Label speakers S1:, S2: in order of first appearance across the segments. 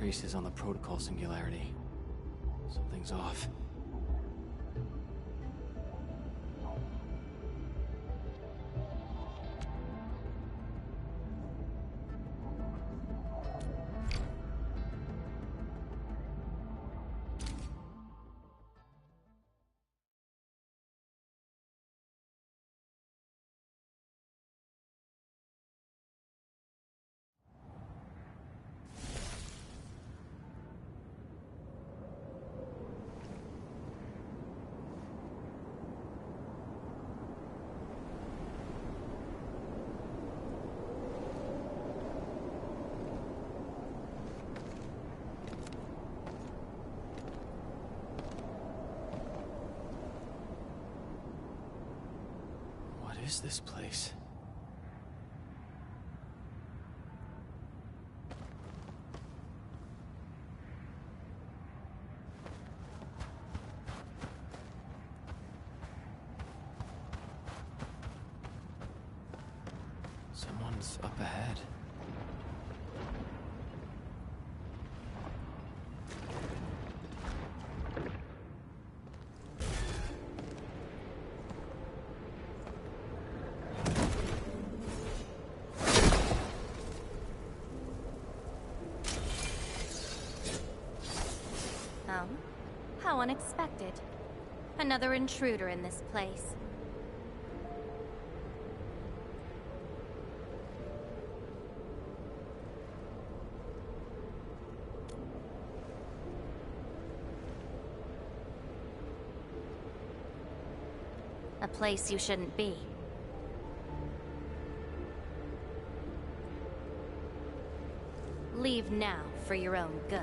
S1: traces on the protocol singularity. Something's off. What is this place? Someone's up ahead.
S2: How unexpected. Another intruder in this place. A place you shouldn't be. Leave now for your own good.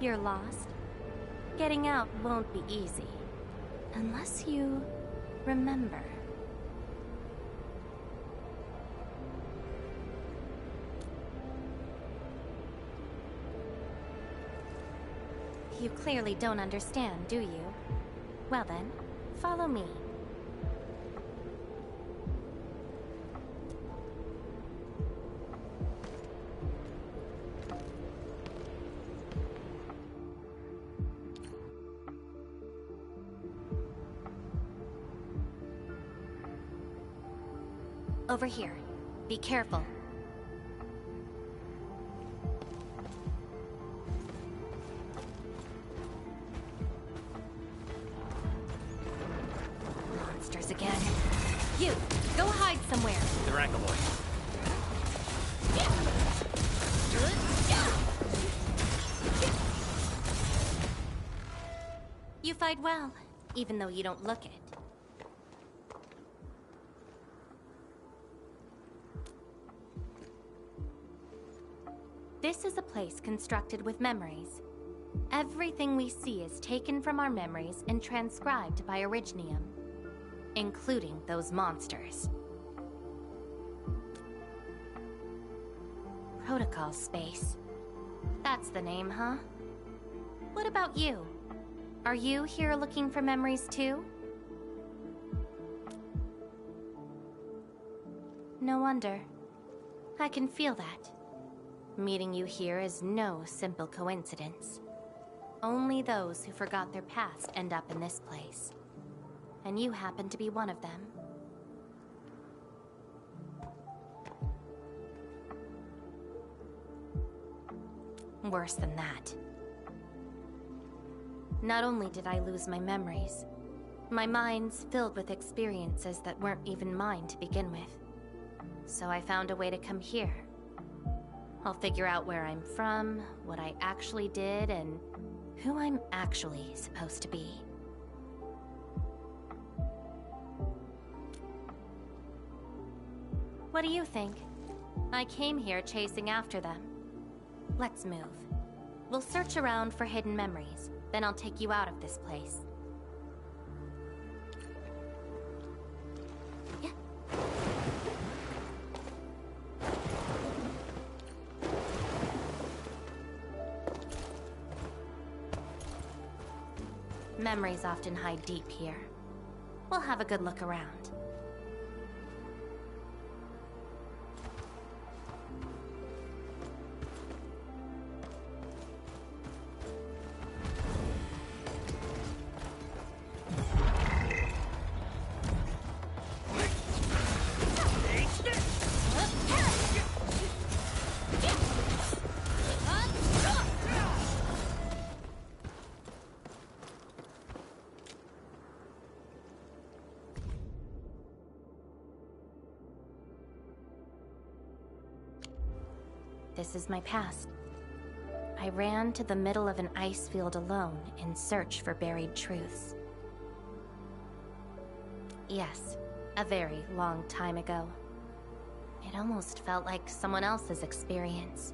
S2: You're lost. Getting out won't be easy. Unless you remember. You clearly don't understand, do you? Well then, follow me. Over here. Be careful. Monsters again. You! Go hide somewhere!
S3: The Rankavoy.
S2: You fight well, even though you don't look it. This is a place constructed with memories. Everything we see is taken from our memories and transcribed by Arknights, including those monsters. Protocol space. That's the name, huh? What about you? Are you here looking for memories too? No wonder. I can feel that. Meeting you here is no simple coincidence. Only those who forgot their past end up in this place. And you happen to be one of them. Worse than that. Not only did I lose my memories, my mind's filled with experiences that weren't even mine to begin with. So I found a way to come here. I'll figure out where I'm from, what I actually did, and who I'm actually supposed to be. What do you think? I came here chasing after them. Let's move. We'll search around for hidden memories, then I'll take you out of this place. Yeah. Memories often hide deep here. We'll have a good look around. This is my past. I ran to the middle of an ice field alone in search for buried truths. Yes, a very long time ago. It almost felt like someone else's experience.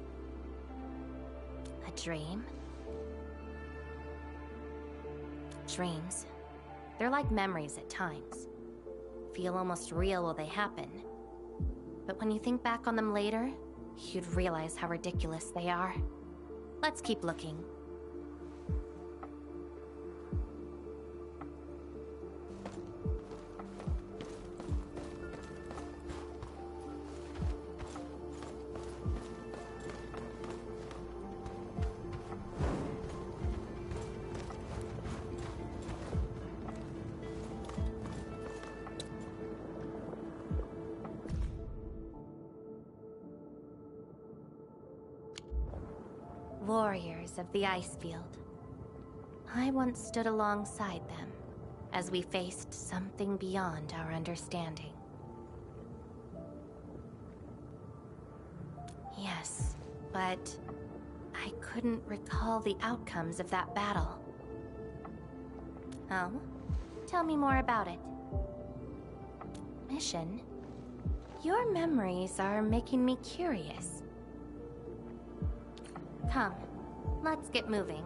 S2: A dream? Dreams. They're like memories at times. Feel almost real while they happen. But when you think back on them later, you'd realize how ridiculous they are. Let's keep looking. Warriors of the ice field. I once stood alongside them as we faced something beyond our understanding. Yes, but I couldn't recall the outcomes of that battle. Oh? Tell me more about it. Mission? Your memories are making me curious. Come, let's get moving.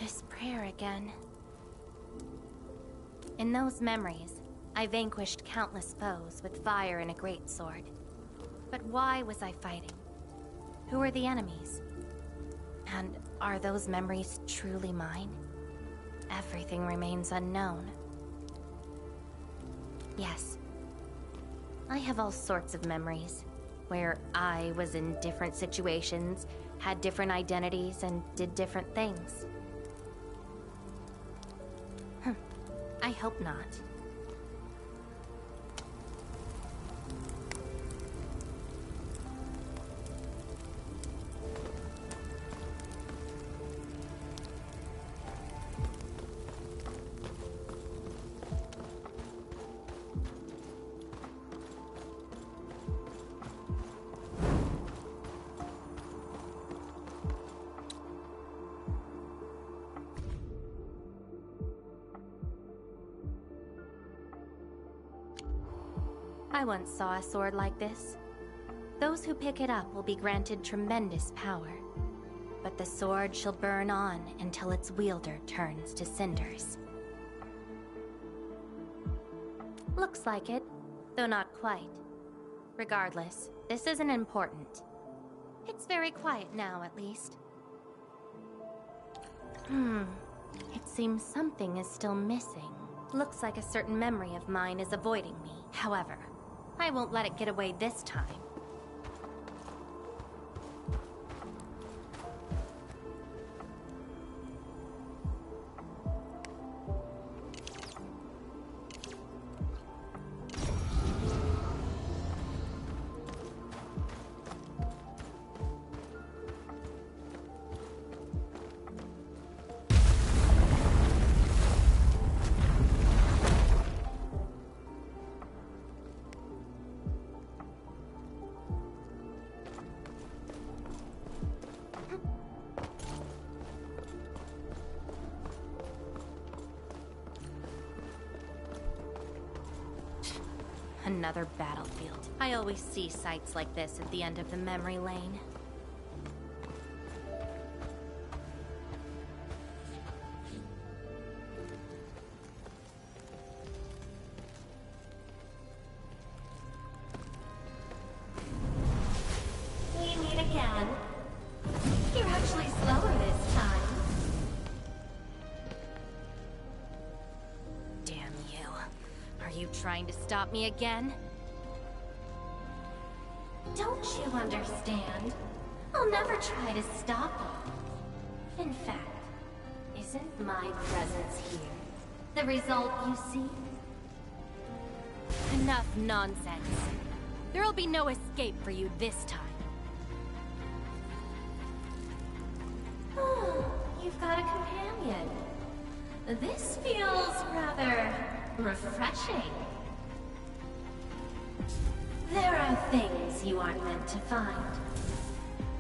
S2: This prayer again. In those memories, I vanquished countless foes with fire and a greatsword. But why was I fighting? Who are the enemies? And are those memories truly mine? Everything remains unknown. Yes. I have all sorts of memories, where I was in different situations, had different identities, and did different things. I hope not. I once saw a sword like this. Those who pick it up will be granted tremendous power, but the sword shall burn on until its wielder turns to cinders. Looks like it, though not quite. Regardless, this isn't important. It's very quiet now, at least. It seems something is still missing. Looks like a certain memory of mine is avoiding me. However, I won't let it get away this time. Another battlefield. I always see sights like this at the end of the memory lane. We meet again. You're actually slower this time. Damn you. Are you trying to stop me again? Don't you understand? I'll never try to stop you. In fact, isn't my presence here the result you seek? Enough nonsense. There'll be no escape for you this time. Oh, you've got a companion. This feels rather refreshing. There are things you aren't meant to find.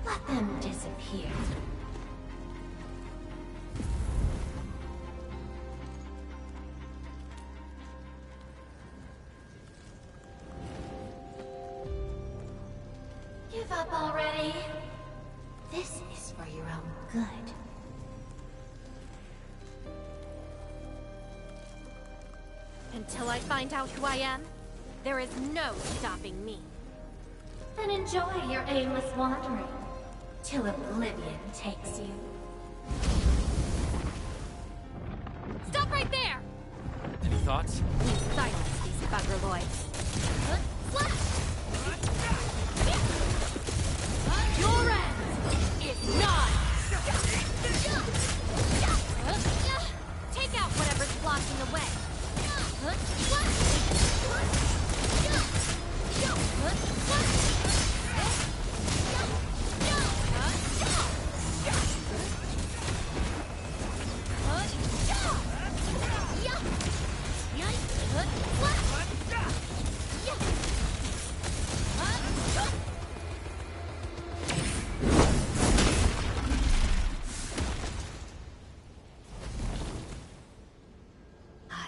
S2: Let them disappear. Give up already. This is for your own good. Until I find out who I am, there is no stopping me. Then enjoy your aimless wandering, till oblivion takes you. Stop right there!
S1: Any thoughts?
S2: We silence these buggerloids. Your end is nigh! Take out whatever's blocking the way.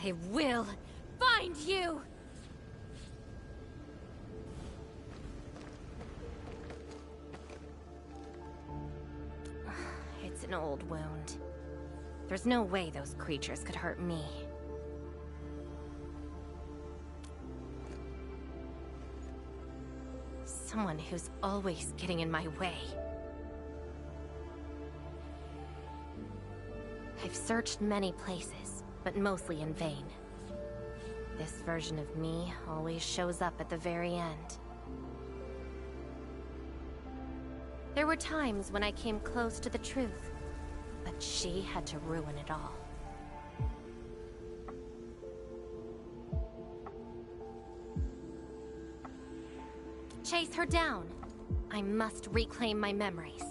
S2: I will find you! It's an old wound. There's no way those creatures could hurt me. Someone who's always getting in my way. I've searched many places, but mostly in vain. This version of me always shows up at the very end. There were times when I came close to the truth, but she had to ruin it all. Chase her down. I must reclaim my memories.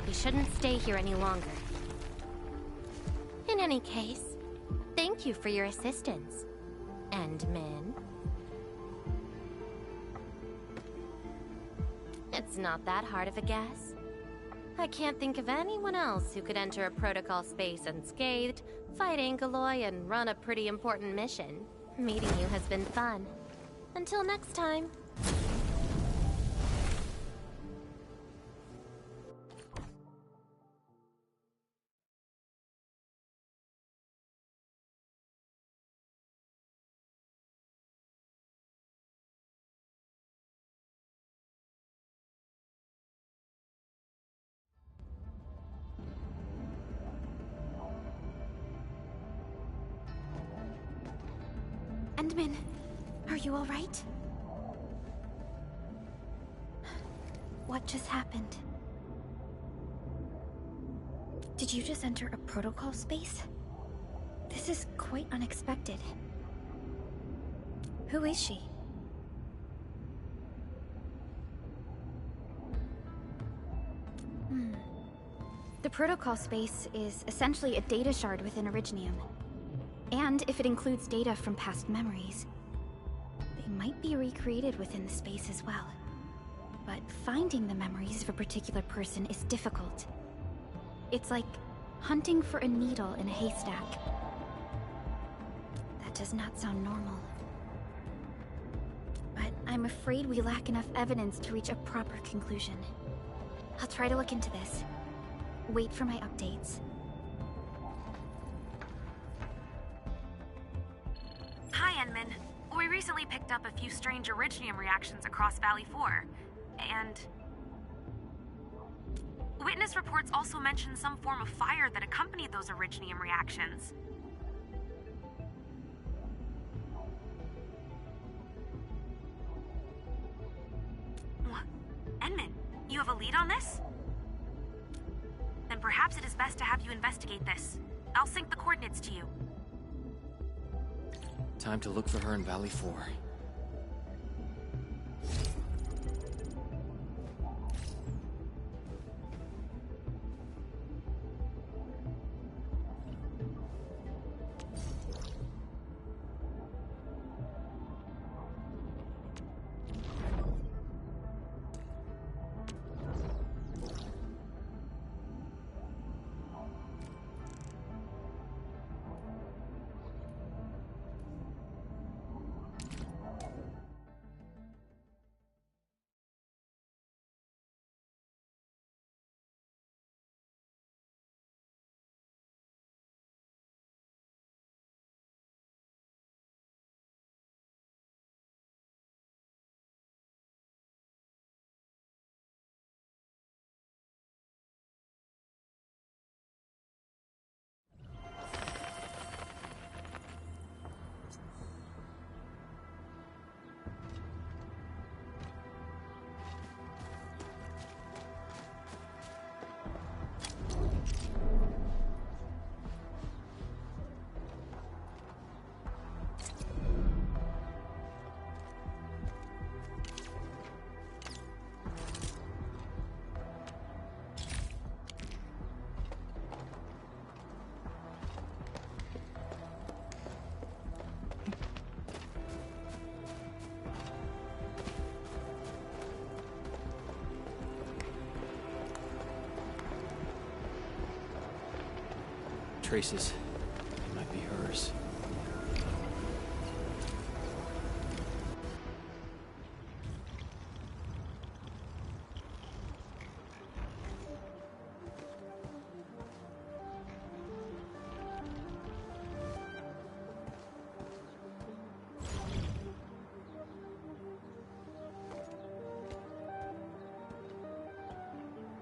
S2: We shouldn't stay here any longer. In any case, thank you for your assistance, Endmin. It's not that hard of a guess. I can't think of anyone else who could enter a protocol space unscathed, fight Angeloi, and run a pretty important mission. Meeting you has been fun. Until next time. Endmin, are you all right? What just happened? Did you just enter a protocol space? This is quite unexpected. Who is she? The protocol space is essentially a data shard within Originium. And if it includes data from past memories, they might be recreated within the space as well. But finding the memories of a particular person is difficult. It's like
S3: Hunting for a needle in a haystack. That does not sound normal. But I'm afraid we lack enough evidence to reach a proper conclusion. I'll try to look into this. Wait for my updates.
S4: Hi, Enman. We recently picked up a few strange originium reactions across Valley 4, and... Witness reports also mention some form of fire that accompanied those originium reactions. Enman, you have a lead on this? Then perhaps it is best to have you investigate this. I'll sync the coordinates to you.
S1: Time to look for her in Valley 4. Traces. They might be hers.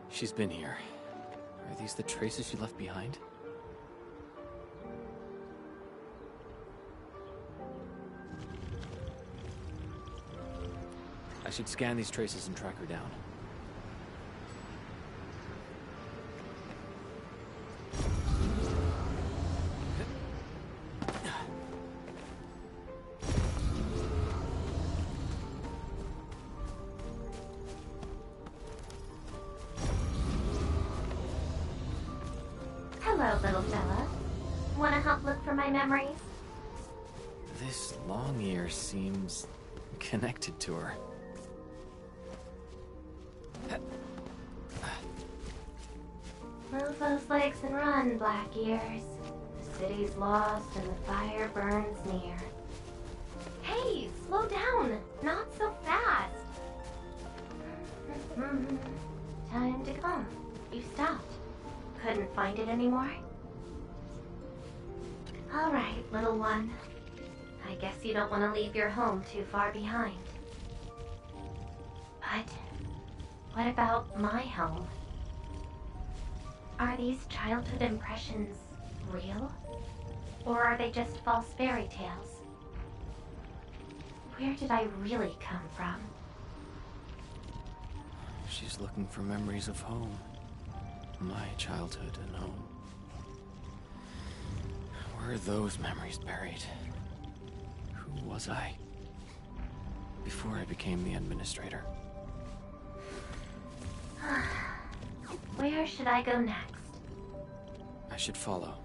S1: She's been here. Are these the traces she left behind? I should scan these traces and track her down.
S2: Hello, little fella. Wanna help look for my memories?
S1: This long ear seems connected to her.
S2: Move those legs and run, Black Ears. The city's lost and the fire burns near. Hey, slow down! Not so fast! Time to come. You stopped. Couldn't find it anymore? Alright, little one. I guess you don't want to leave your home too far behind. But what about my home? Are these childhood impressions real? Or are they just false fairy tales? Where did I really come from?
S1: She's looking for memories of home. My childhood and home. Where are those memories buried? Who was I? Before I became the administrator.
S2: Where should I go next?
S1: I should follow.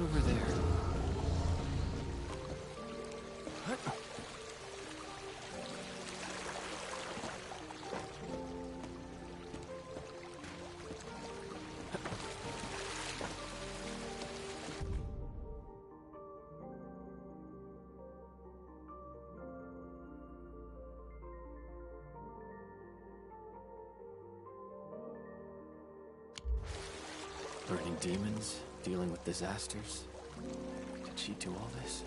S1: What's over there? Burning demons, dealing with disasters. Did she do all this?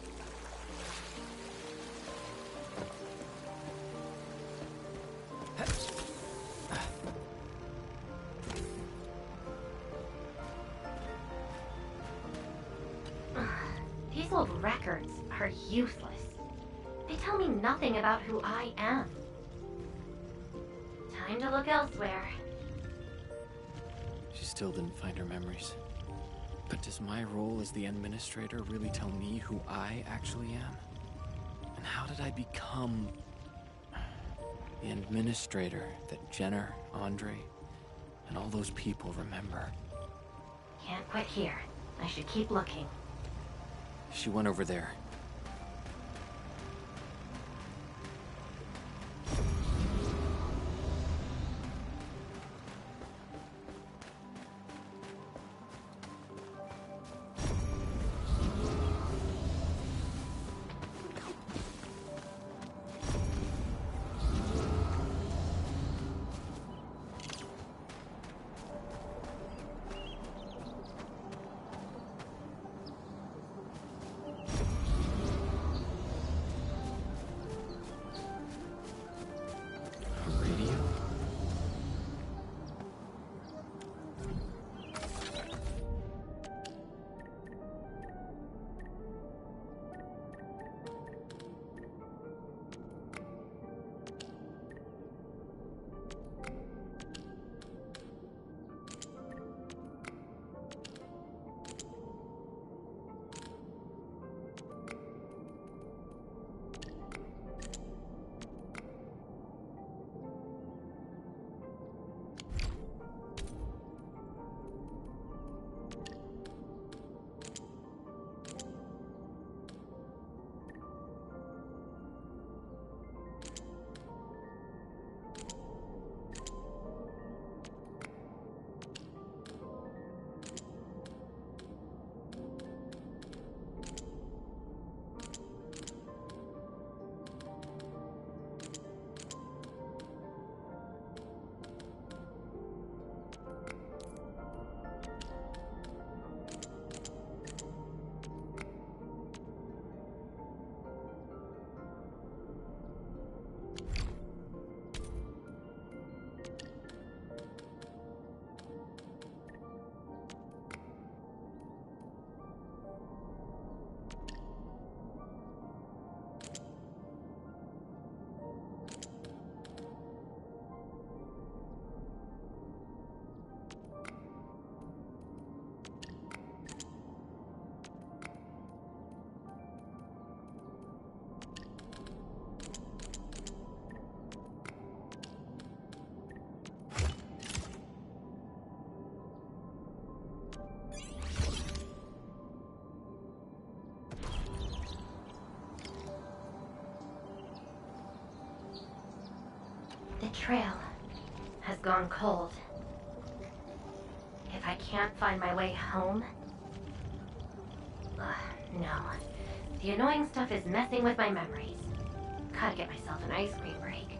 S2: These old records are useless. They tell me nothing about who I am. Time to look elsewhere.
S1: She still didn't find her memories. But does my role as the administrator really tell me who I actually am? And how did I become the administrator that Jenner, Andre, and all those people remember?
S2: Can't quit here. I should keep looking.
S1: She went over there.
S2: The trail has gone cold. If I can't find my way home... no. The annoying stuff is messing with my memories. Gotta get myself an ice cream break.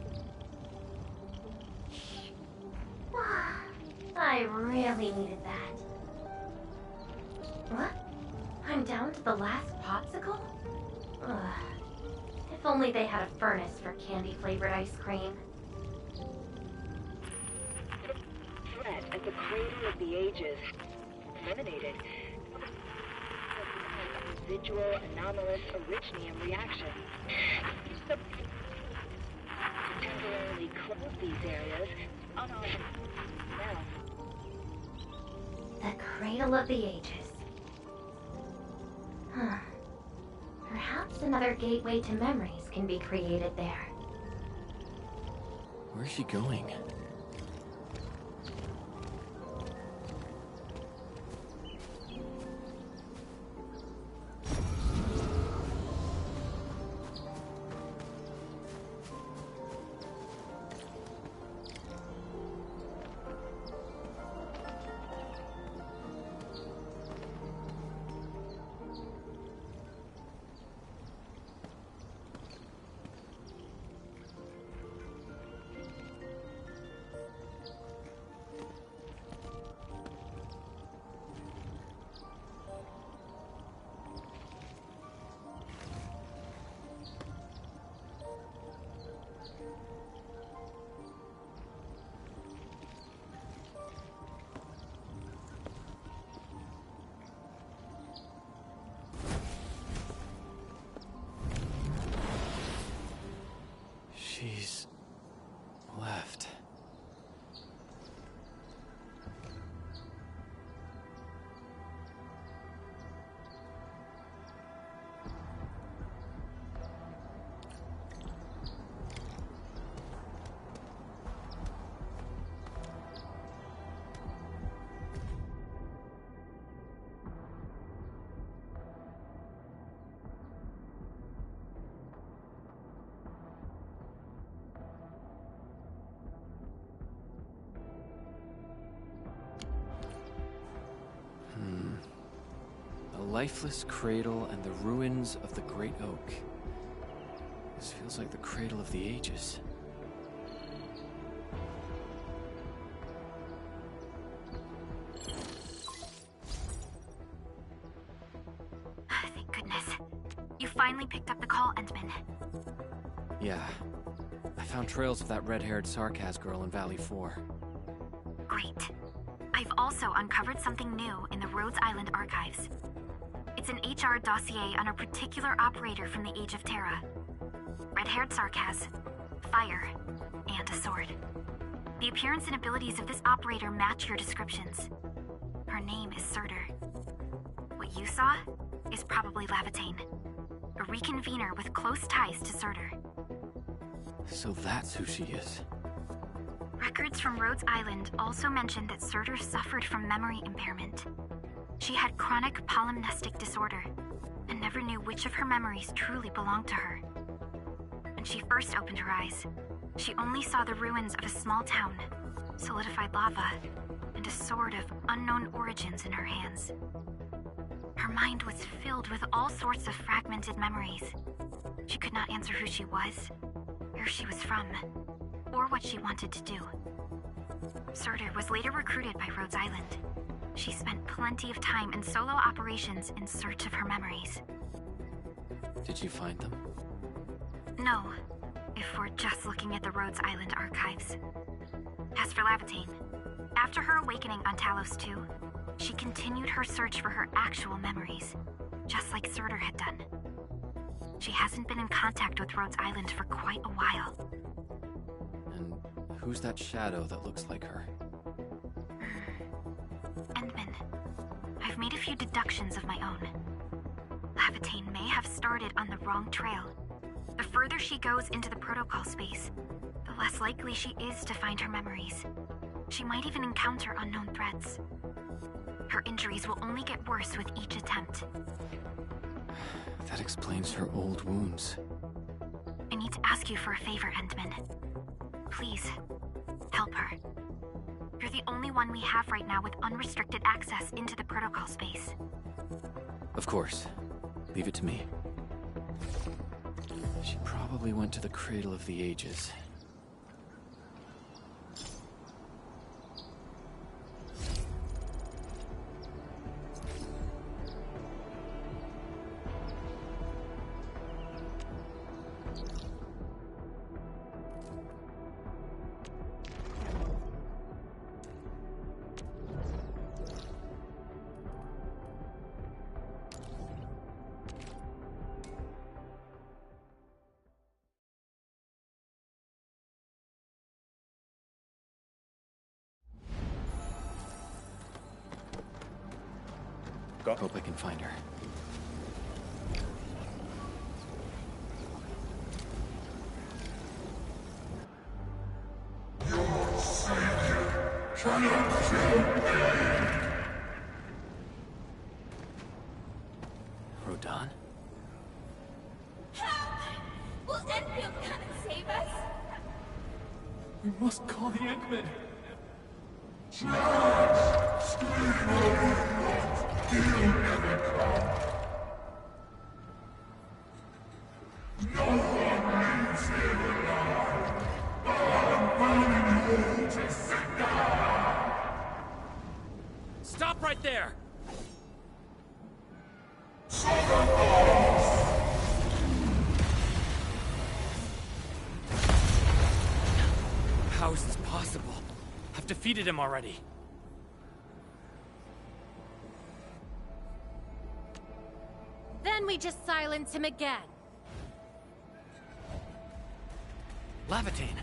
S2: I really needed that. What? I'm down to the last popsicle? If only they had a furnace for candy-flavored ice cream.
S5: Threat at the crater of the ages. Eliminated. Residual anomalous originium reaction. To temporarily close these areas. Oh no. Now.
S2: The cradle of the ages. Huh. Perhaps another gateway to memories can be created there.
S1: Where's she going? lifeless cradle and the ruins of the Great Oak. This feels like the cradle of the ages.
S4: Thank goodness. You finally picked up the call, Endman.
S1: Yeah. I found trails of that red-haired Sarkaz girl in Valley 4.
S4: Great. I've also uncovered something new in the Rhodes Island archives. It's an HR dossier on a particular operator from the Age of Terra. Red-haired Sarkaz, fire, and a sword. The appearance and abilities of this operator match your descriptions. Her name is Surtur. What you saw is probably Laevatain, a reconvener with close ties to Surtur.
S1: So that's who she is.
S4: Records from Rhodes Island also mention that Surtur suffered from memory impairment. She had chronic polymnestic disorder, and never knew which of her memories truly belonged to her. When she first opened her eyes, she only saw the ruins of a small town, solidified lava, and a sword of unknown origins in her hands. Her mind was filled with all sorts of fragmented memories. She could not answer who she was, where she was from, or what she wanted to do. Surtur was later recruited by Rhodes Island. She spent plenty of time in solo operations in search of her memories.
S1: Did you find them?
S4: No, if we're just looking at the Rhodes Island archives. As for Laevatain, after her awakening on Talos 2, she continued her search for her actual memories, just like Surtur had done. She hasn't been in contact with Rhodes Island for quite a while.
S1: And who's that shadow that looks like her?
S4: Endman, I've made a few deductions of my own. Laevatain may have started on the wrong trail. The further she goes into the protocol space, the less likely she is to find her memories. She might even encounter unknown threats. Her injuries will only get worse with each attempt.
S1: That explains her old wounds.
S4: I need to ask you for a favor, Endman. Please, help her. You're the only one we have right now with unrestricted access into the protocol space.
S1: Of course. Leave it to me. She probably went to the Cradle of the Ages. Hope I can find her.
S6: Your savior cannot kill.
S1: Rodan?
S7: Will Endfield come and save us?
S1: We must call the Endmen. Stop right there! How is this possible? I've defeated him already.
S2: Then we just silence him again.
S1: Laevatain!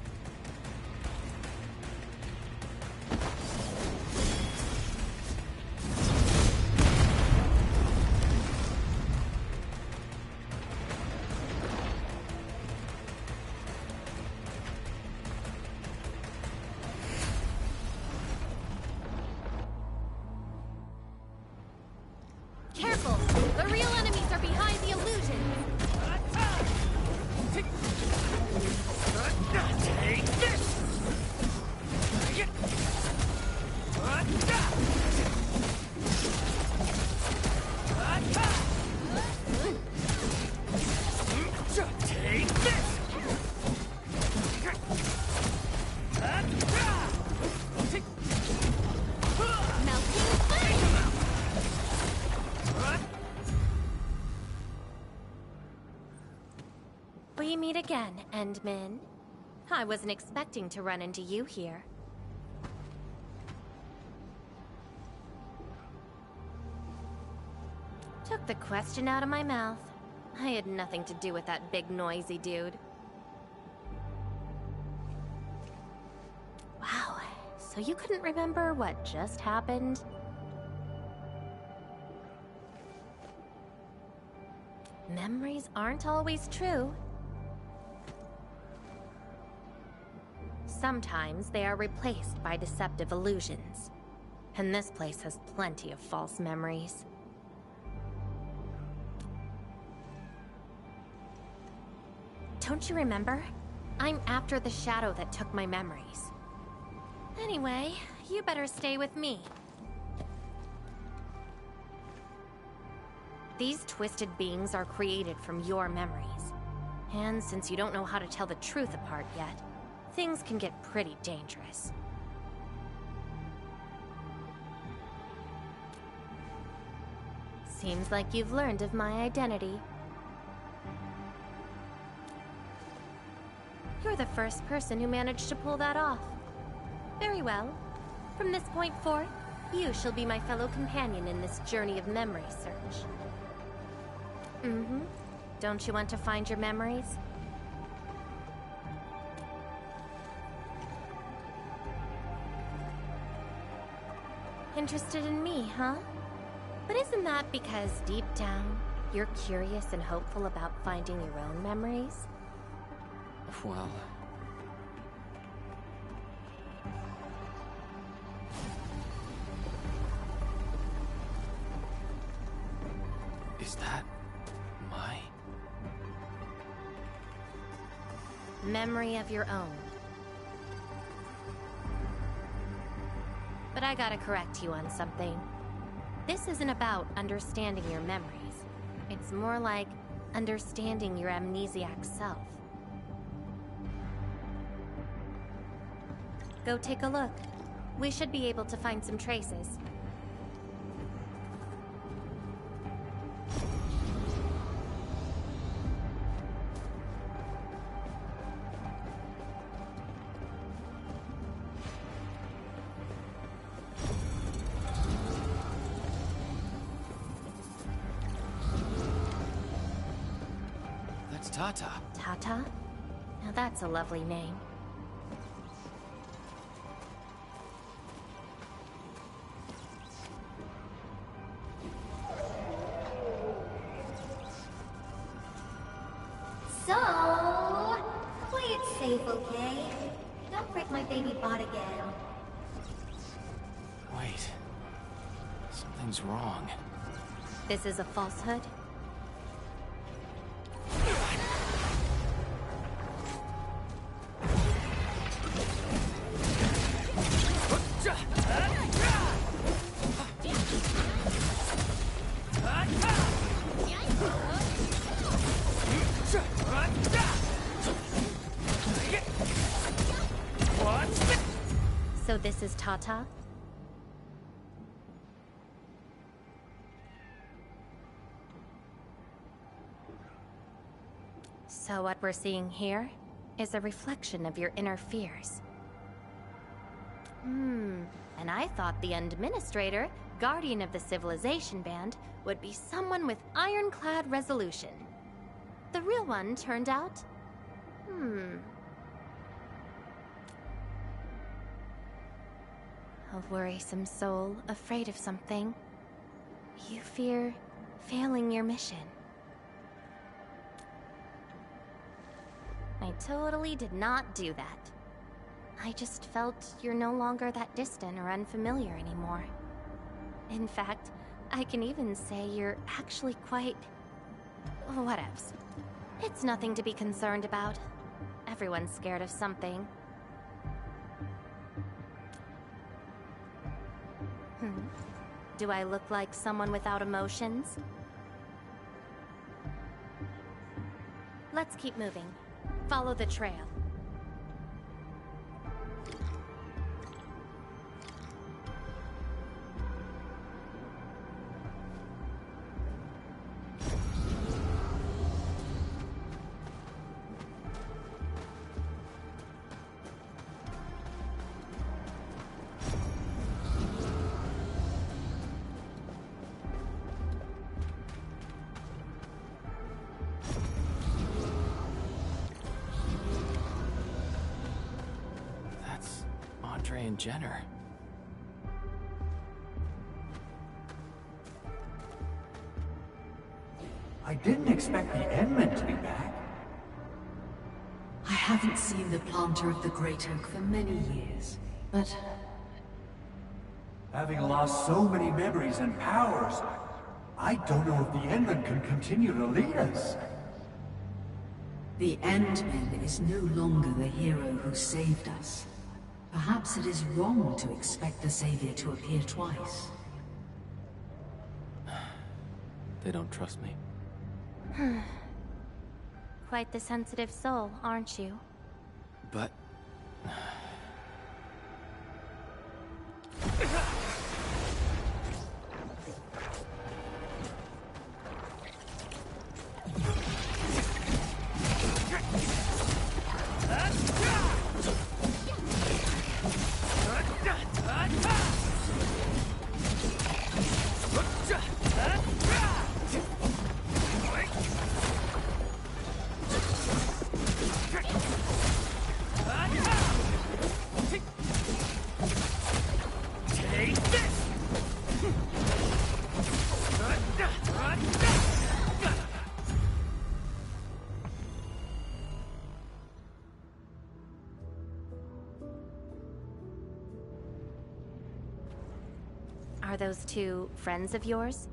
S2: Careful! The real enemies are behind the illusion!
S1: Take this!
S2: We meet again, Endmin. I wasn't expecting to run into you here. Took the question out of my mouth. I had nothing to do with that big noisy dude. Wow, so you couldn't remember what just happened? Memories aren't always true. Sometimes they are replaced by deceptive illusions. And this place has plenty of false memories. Don't you remember? I'm after the shadow that took my memories. Anyway, you better stay with me. These twisted beings are created from your memories. And since you don't know how to tell the truth apart yet, things can get pretty dangerous. Seems like you've learned of my identity. You're the first person who managed to pull that off. Very well. From this point forth, you shall be my fellow companion in this journey of memory search. Don't you want to find your memories? Interested in me, huh? But isn't that because deep down, you're curious and hopeful about finding your own memories?
S1: Well... Is that... my...
S2: memory of your own. But I gotta correct you on something. This isn't about understanding your memories. It's more like understanding your amnesiac self. Go take a look. We should be able to find some traces.
S1: That's Tata.
S2: Tata? Now that's a lovely name.
S8: So, play it safe, okay? Don't break my baby bot again.
S1: Wait. Something's wrong.
S2: This is a falsehood? So this is Tata? So what we're seeing here is a reflection of your inner fears. And I thought the Administrator, Guardian of the Civilization Band, would be someone with ironclad resolution. The real one turned out... A worrisome soul, afraid of something. You fear failing your mission. I totally did not do that. I just felt you're no longer that distant or unfamiliar anymore. In fact, I can even say you're actually quite... whatevs. It's nothing to be concerned about. Everyone's scared of something. Do I look like someone without emotions? Let's keep moving. Follow the trail.
S1: Jenner.
S9: I didn't expect the Endmen to be back.
S10: I haven't seen the planter of the Great Oak for many years, but...
S9: Having lost so many memories and powers, I don't know if the Endmen can continue to lead us.
S10: The Endman is no longer the hero who saved us. Perhaps it is wrong to expect the Savior to appear twice.
S1: They don't trust me.
S2: Quite the sensitive soul, aren't you?
S1: But...
S2: Are those two friends of yours?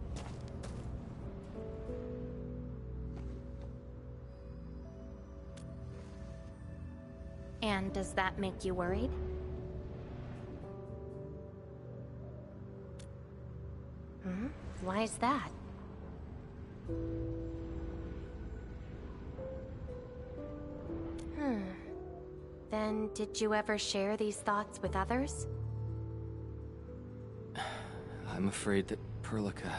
S2: And does that make you worried? Hmm? Why is that? Then did you ever share these thoughts with others?
S1: I'm afraid that Perlica,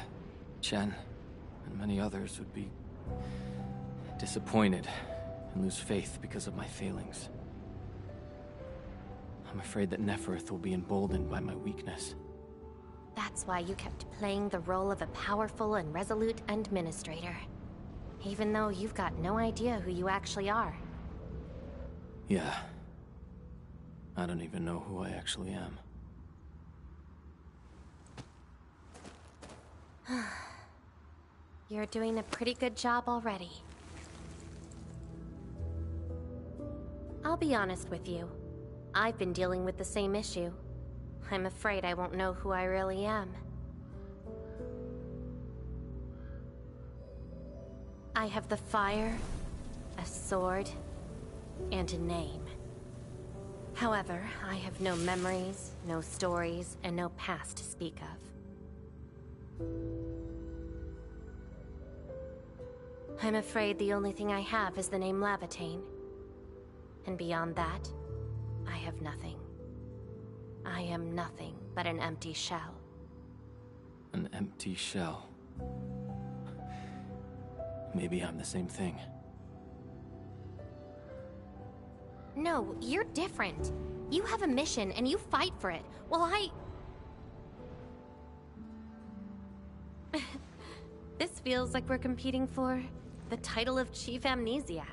S1: Chen, and many others would be disappointed and lose faith because of my failings. I'm afraid that Neferth will be emboldened by my weakness.
S2: That's why you kept playing the role of a powerful and resolute administrator. Even though you've got no idea who you actually are.
S1: Yeah. I don't even know who I actually am.
S2: You're doing a pretty good job already. I'll be honest with you. I've been dealing with the same issue. I'm afraid I won't know who I really am. I have the fire, a sword, and a name. However, I have no memories, no stories, and no past to speak of. I'm afraid the only thing I have is the name Laevatain. And beyond that, I have nothing. I am nothing but an empty shell.
S1: An empty shell. Maybe I'm the same thing.
S2: No, you're different. You have a mission and you fight for it, while This feels like we're competing for the title of Chief Amnesiac.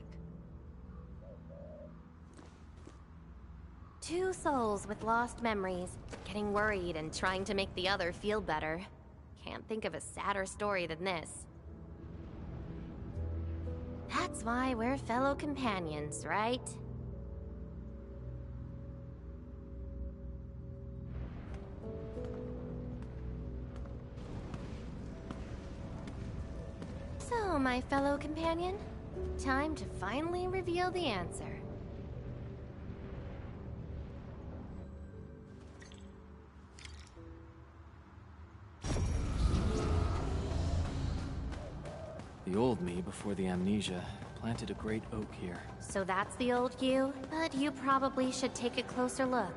S2: Two souls with lost memories, getting worried and trying to make the other feel better. Can't think of a sadder story than this. That's why we're fellow companions, right? So, my fellow companion, time to finally reveal the answer.
S1: The old me, before the amnesia, planted a great oak here.
S2: So that's the old you? But you probably should take a closer look.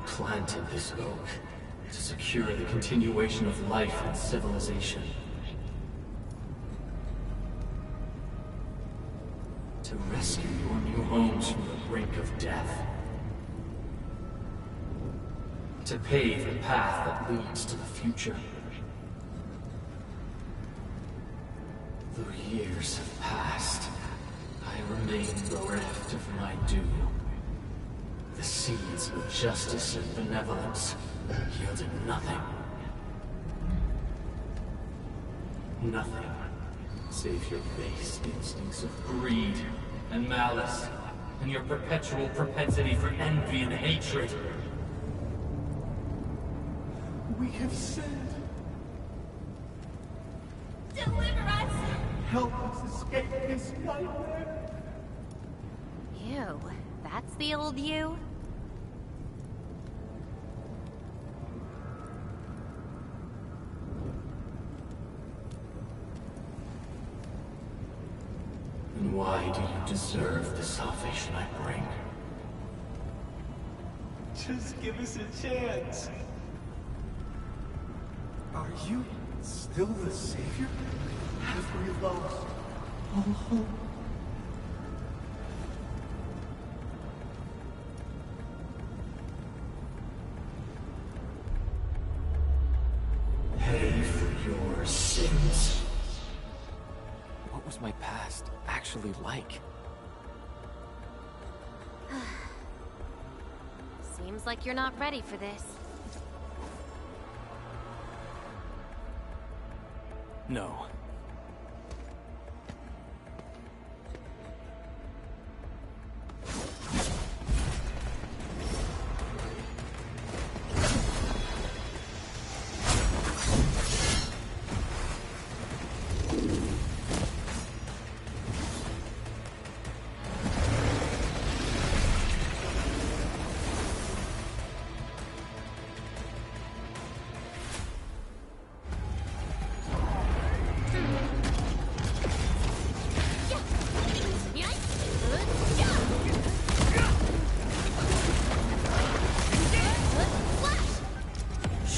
S1: planted this oak to secure the continuation of life and civilization. To rescue your new homes from the brink of death. To pave the path that leads to the future. Though years have passed, I remain bereft of my due. The seeds of justice and benevolence yielded nothing. Nothing save your base instincts of greed and malice, and your perpetual propensity for envy and hatred.
S9: We have sinned.
S7: Deliver us!
S9: Help us escape this nightmare.
S2: Ew, that's the old you?
S1: And why do you deserve the salvation I bring?
S9: Just give us a chance. Are you still the savior? Have we lost all hope?
S1: Pay for your sins. What was my past actually like?
S2: Seems like you're not ready for this.
S1: No.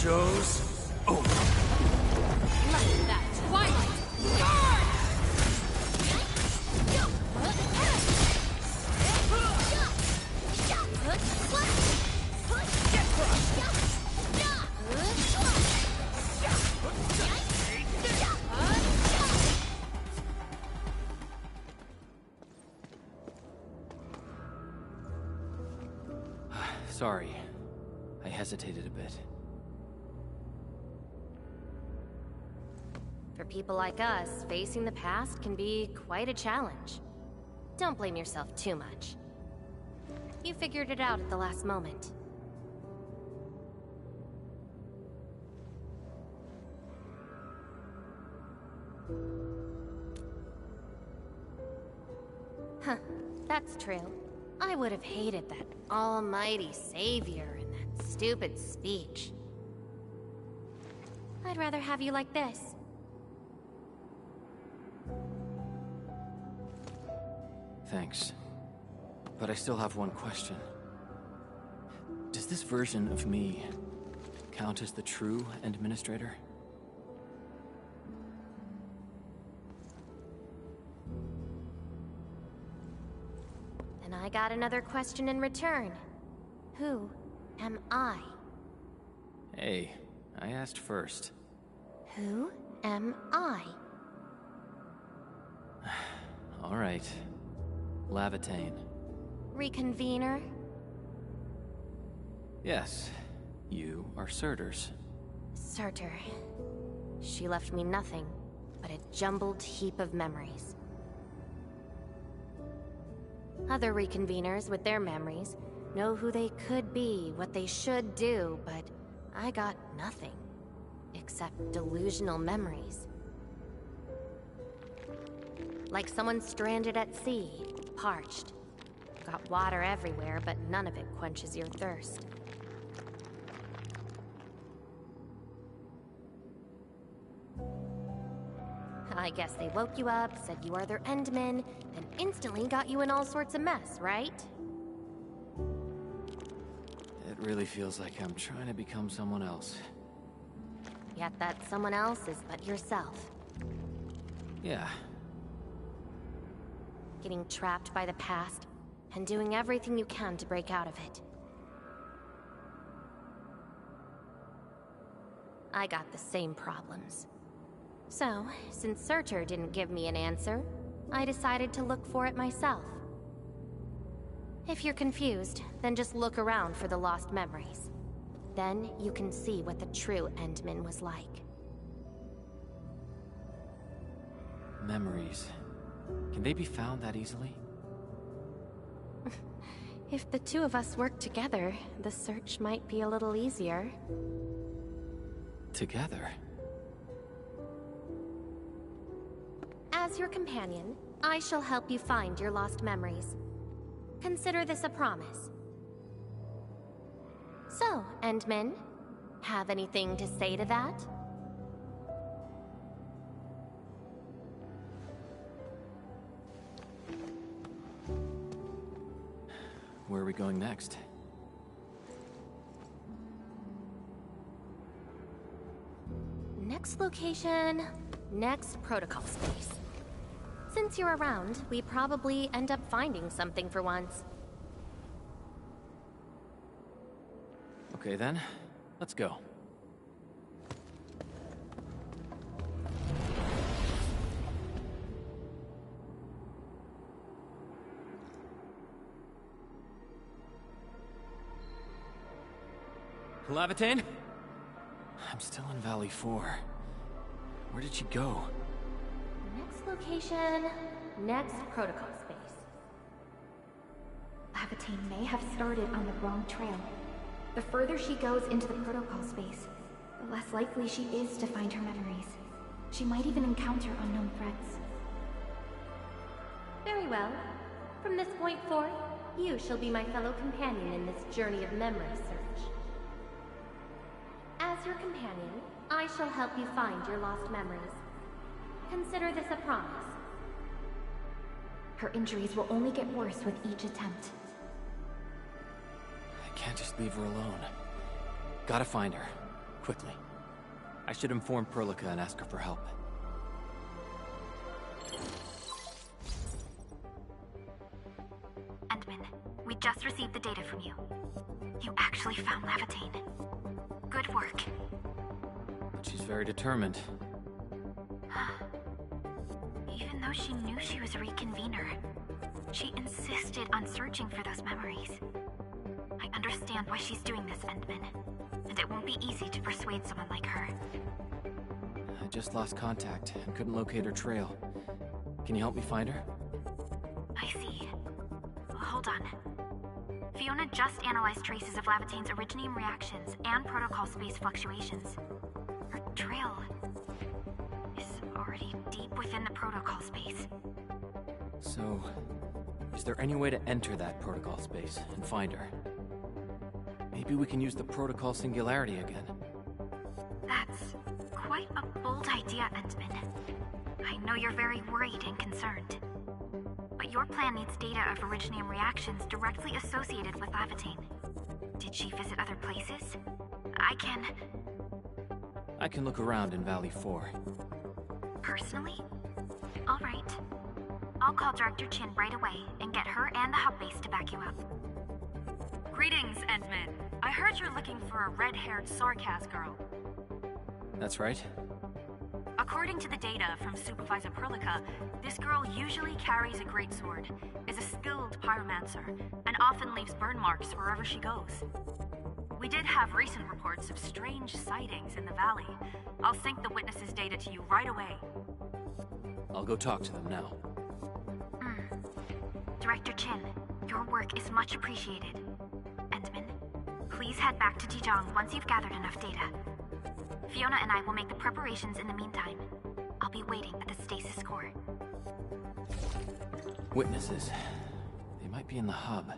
S7: Show's over. Let that twilight burn!
S1: Sorry. I hesitated a bit.
S2: For people like us, facing the past can be quite a challenge. Don't blame yourself too much. You figured it out at the last moment. Huh, that's true. I would have hated that almighty savior and that stupid speech. I'd rather have you like this.
S1: Thanks. But I still have one question. Does this version of me count as the true administrator?
S2: And I got another question in return. Who am I?
S1: Hey, I asked first.
S2: Who am I?
S1: All right. Laevatain.
S2: Reconvener?
S1: Yes, you are Surtur's.
S2: Surtur. She left me nothing but a jumbled heap of memories. Other reconveners with their memories know who they could be, what they should do, but I got nothing. Except delusional memories. Like someone stranded at sea, parched. Got water everywhere, but none of it quenches your thirst. I guess they woke you up, said you are their endman, and instantly got you in all sorts of mess, right?
S1: It really feels like I'm trying to become someone else.
S2: Yet that someone else is but yourself.
S1: Yeah.
S2: Getting trapped by the past, and doing everything you can to break out of it. I got the same problems. So, since Surtur didn't give me an answer, I decided to look for it myself. If you're confused, then just look around for the lost memories. Then you can see what the true Endman was like.
S1: Memories. Can they be found that easily?
S2: If the two of us work together, the search might be a little easier.
S1: Together?
S2: As your companion, I shall help you find your lost memories. Consider this a promise. So, Endman, have anything to say to that?
S1: Where are we going next?
S2: Next location, next protocol space. Since you're around, we probably end up finding something for once.
S1: Okay then, let's go. Laevatain? I'm still in Valley 4. Where did she go?
S2: Next location, next protocol space.
S3: Laevatain may have started on the wrong trail. The further she goes into the protocol space, the less likely she is to find her memories. She might even encounter unknown threats.
S2: Very well. From this point forth, you shall be my fellow companion in this journey of memory search. As your companion, I shall help you find your lost memories. Consider this a promise.
S3: Her injuries will only get worse with each attempt.
S1: I can't just leave her alone. Gotta find her. Quickly. I should inform Perlica and ask her for help.
S4: Endman, we just received the data from you. You actually found Laevatain. Good work.
S1: But she's very determined.
S4: Even though she knew she was a reconvener, she insisted on searching for those memories. I understand why she's doing this, Endman. And it won't be easy to persuade someone like her.
S1: I just lost contact and couldn't locate her trail. Can you help me find her?
S4: I see. Hold on. Fiona just analyzed traces of Laevatain's originium reactions and protocol space fluctuations. Her trail is already deep within the protocol space.
S1: So, is there any way to enter that protocol space and find her? Maybe we can use the protocol singularity again.
S4: That's quite a bold idea, Endman. I know you're very worried and concerned. But your plan needs data of originium reactions directly associated with Laevatain. Did she visit other places? I
S1: can look around in Valley 4.
S4: Personally? All right. I'll call Director Chin right away and get her and the hub base to back you up.
S11: Greetings, Endman. I heard you're looking for a red-haired Sarkaz girl.
S1: That's right.
S11: According to the data from Supervisor Perlica, this girl usually carries a greatsword, is a skilled pyromancer, and often leaves burn marks wherever she goes. We did have recent reports of strange sightings in the valley. I'll sync the witnesses' data to you right away.
S1: I'll go talk to them now.
S4: Director Chin, your work is much appreciated. Endman, please head back to Jijong once you've gathered enough data. Fiona and I will make the preparations in the meantime. I'll be waiting at the stasis core.
S1: Witnesses. They might be in the hub.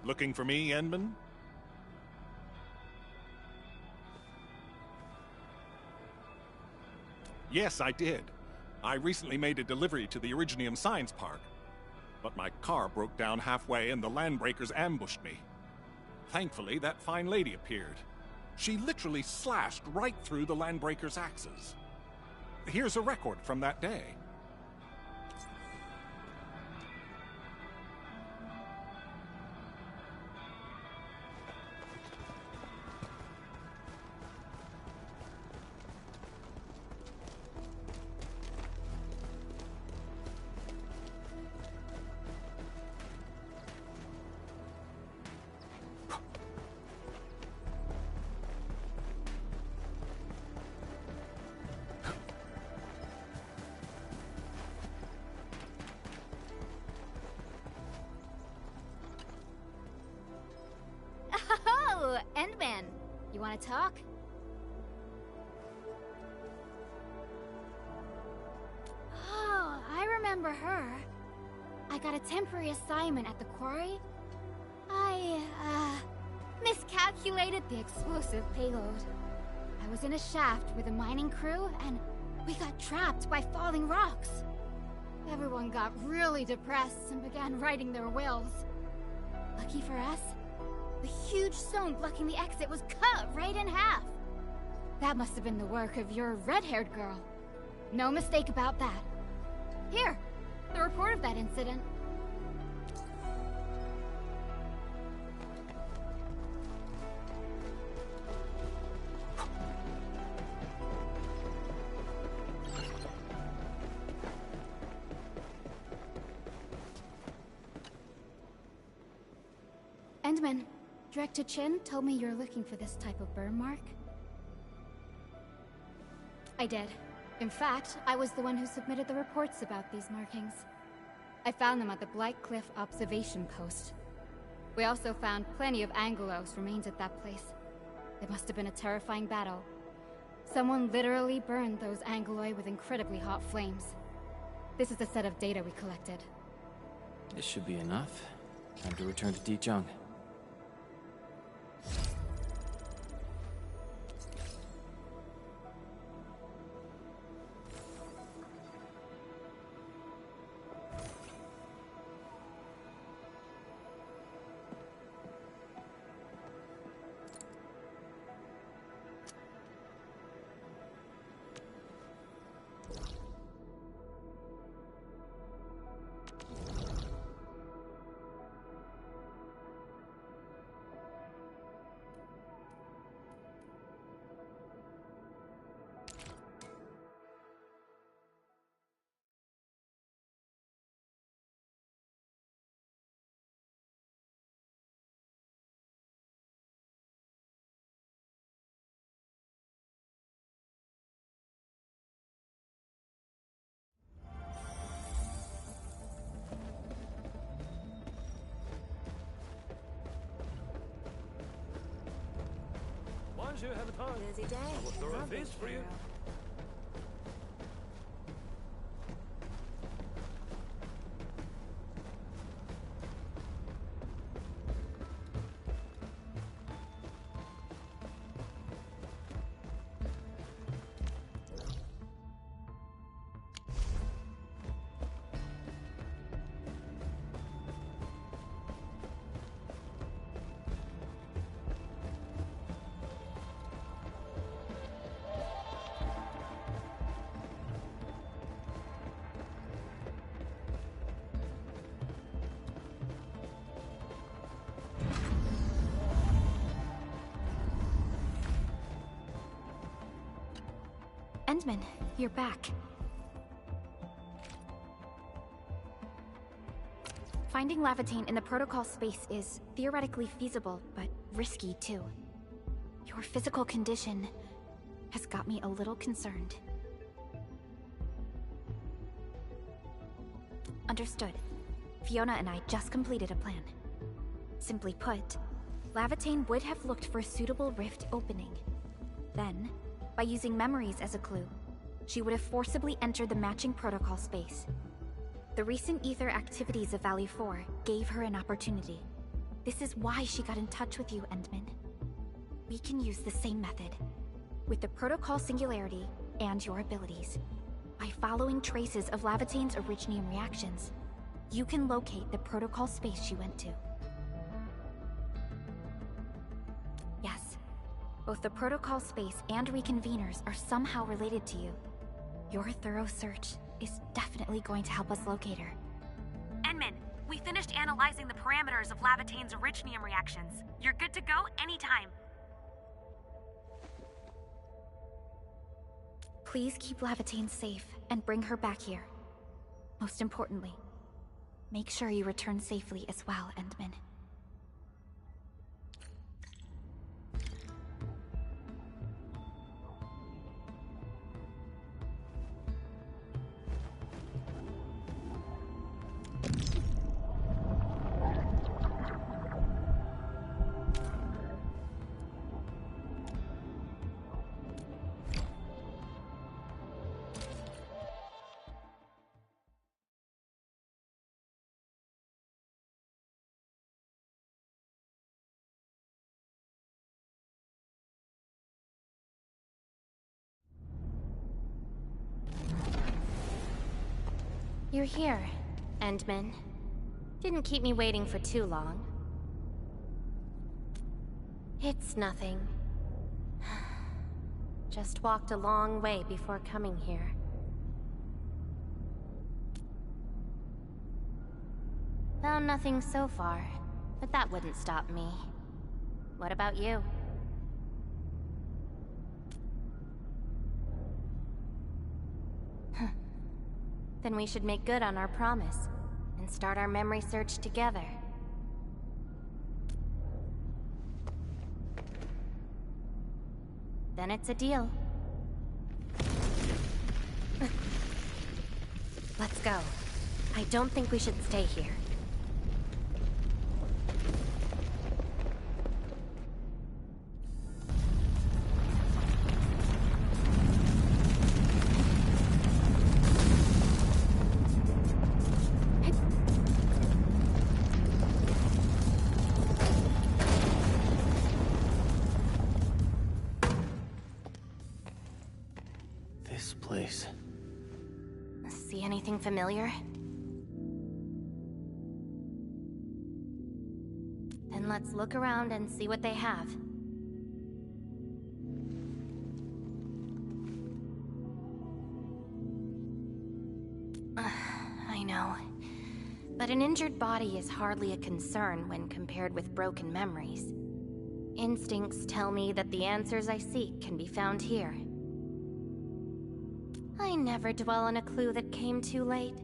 S12: Looking for me, Endman? Yes, I did. I recently made a delivery to the Originium Science Park. But my car broke down halfway and the Landbreakers ambushed me. Thankfully, that fine lady appeared. She literally slashed right through the Landbreakers' axes. Here's a record from that day.
S3: Oh, Endman. You want to talk? Oh, I remember her. I got a temporary assignment at the quarry. I, miscalculated the explosive payload. I was in a shaft with a mining crew, and we got trapped by falling rocks. Everyone got really depressed and began writing their wills. Lucky for us, the huge stone blocking the exit was cut right in half. That must have been the work of your red-haired girl. No mistake about that. Here, the report of that incident. Endman, Director Chin told me you're looking for this type of burn mark. I did. In fact, I was the one who submitted the reports about these markings. I found them at the Blight Cliff observation post. We also found plenty of Angelos remains at that place. It must have been a terrifying battle. Someone literally burned those Angeloi with incredibly hot flames. This is a set of data we collected.
S1: This should be enough. Time to return to Dicheng.
S7: Busy day.
S13: I will throw a feast for you.
S4: Endman, you're back. Finding Laevatain in the protocol space is theoretically feasible, but risky too. Your physical condition has got me a little concerned. Understood. Fiona and I just completed a plan. Simply put, Laevatain would have looked for a suitable rift opening. Then, by using memories as a clue, she would have forcibly entered the matching protocol space. The recent ether activities of Valley 4 gave her an opportunity. This is why she got in touch with you, Endman. We can use the same method, with the Protocol Singularity and your abilities. By following traces of Laevatain's Originium reactions, you can locate the Protocol space she went to. Yes, both the Protocol space and Reconveners are somehow related to you. Your thorough search is definitely going to help us locate her.
S11: Endman, we finished analyzing the parameters of Laevatain's Originium reactions. You're good to go anytime.
S4: Please keep Laevatain safe and bring her back here. Most importantly, make sure you return safely as well, Endman.
S2: You're here, Endman. Didn't keep me waiting for too long. It's nothing. Just walked a long way before coming here. Found nothing so far, but that wouldn't stop me. What about you? Then we should make good on our promise, and start our memory search together. Then it's a deal. Let's go. I don't think we should stay here.
S1: Place.
S2: See anything familiar? Then let's look around and see what they have. I know. But an injured body is hardly a concern when compared with broken memories. Instincts tell me that the answers I seek can be found here. I never dwell on a clue that came too late.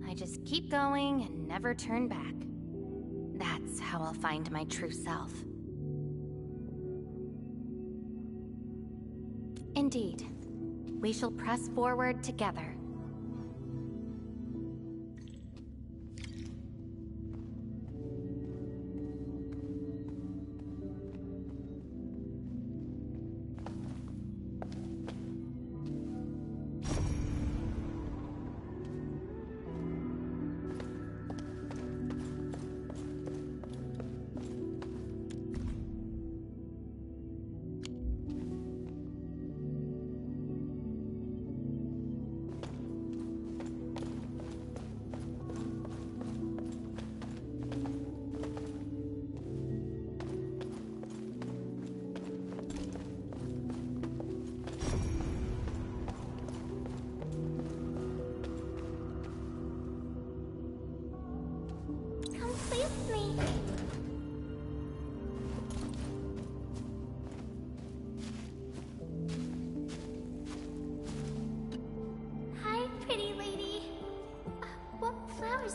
S2: I just keep going and never turn back. That's how I'll find my true self. Indeed. We shall press forward together.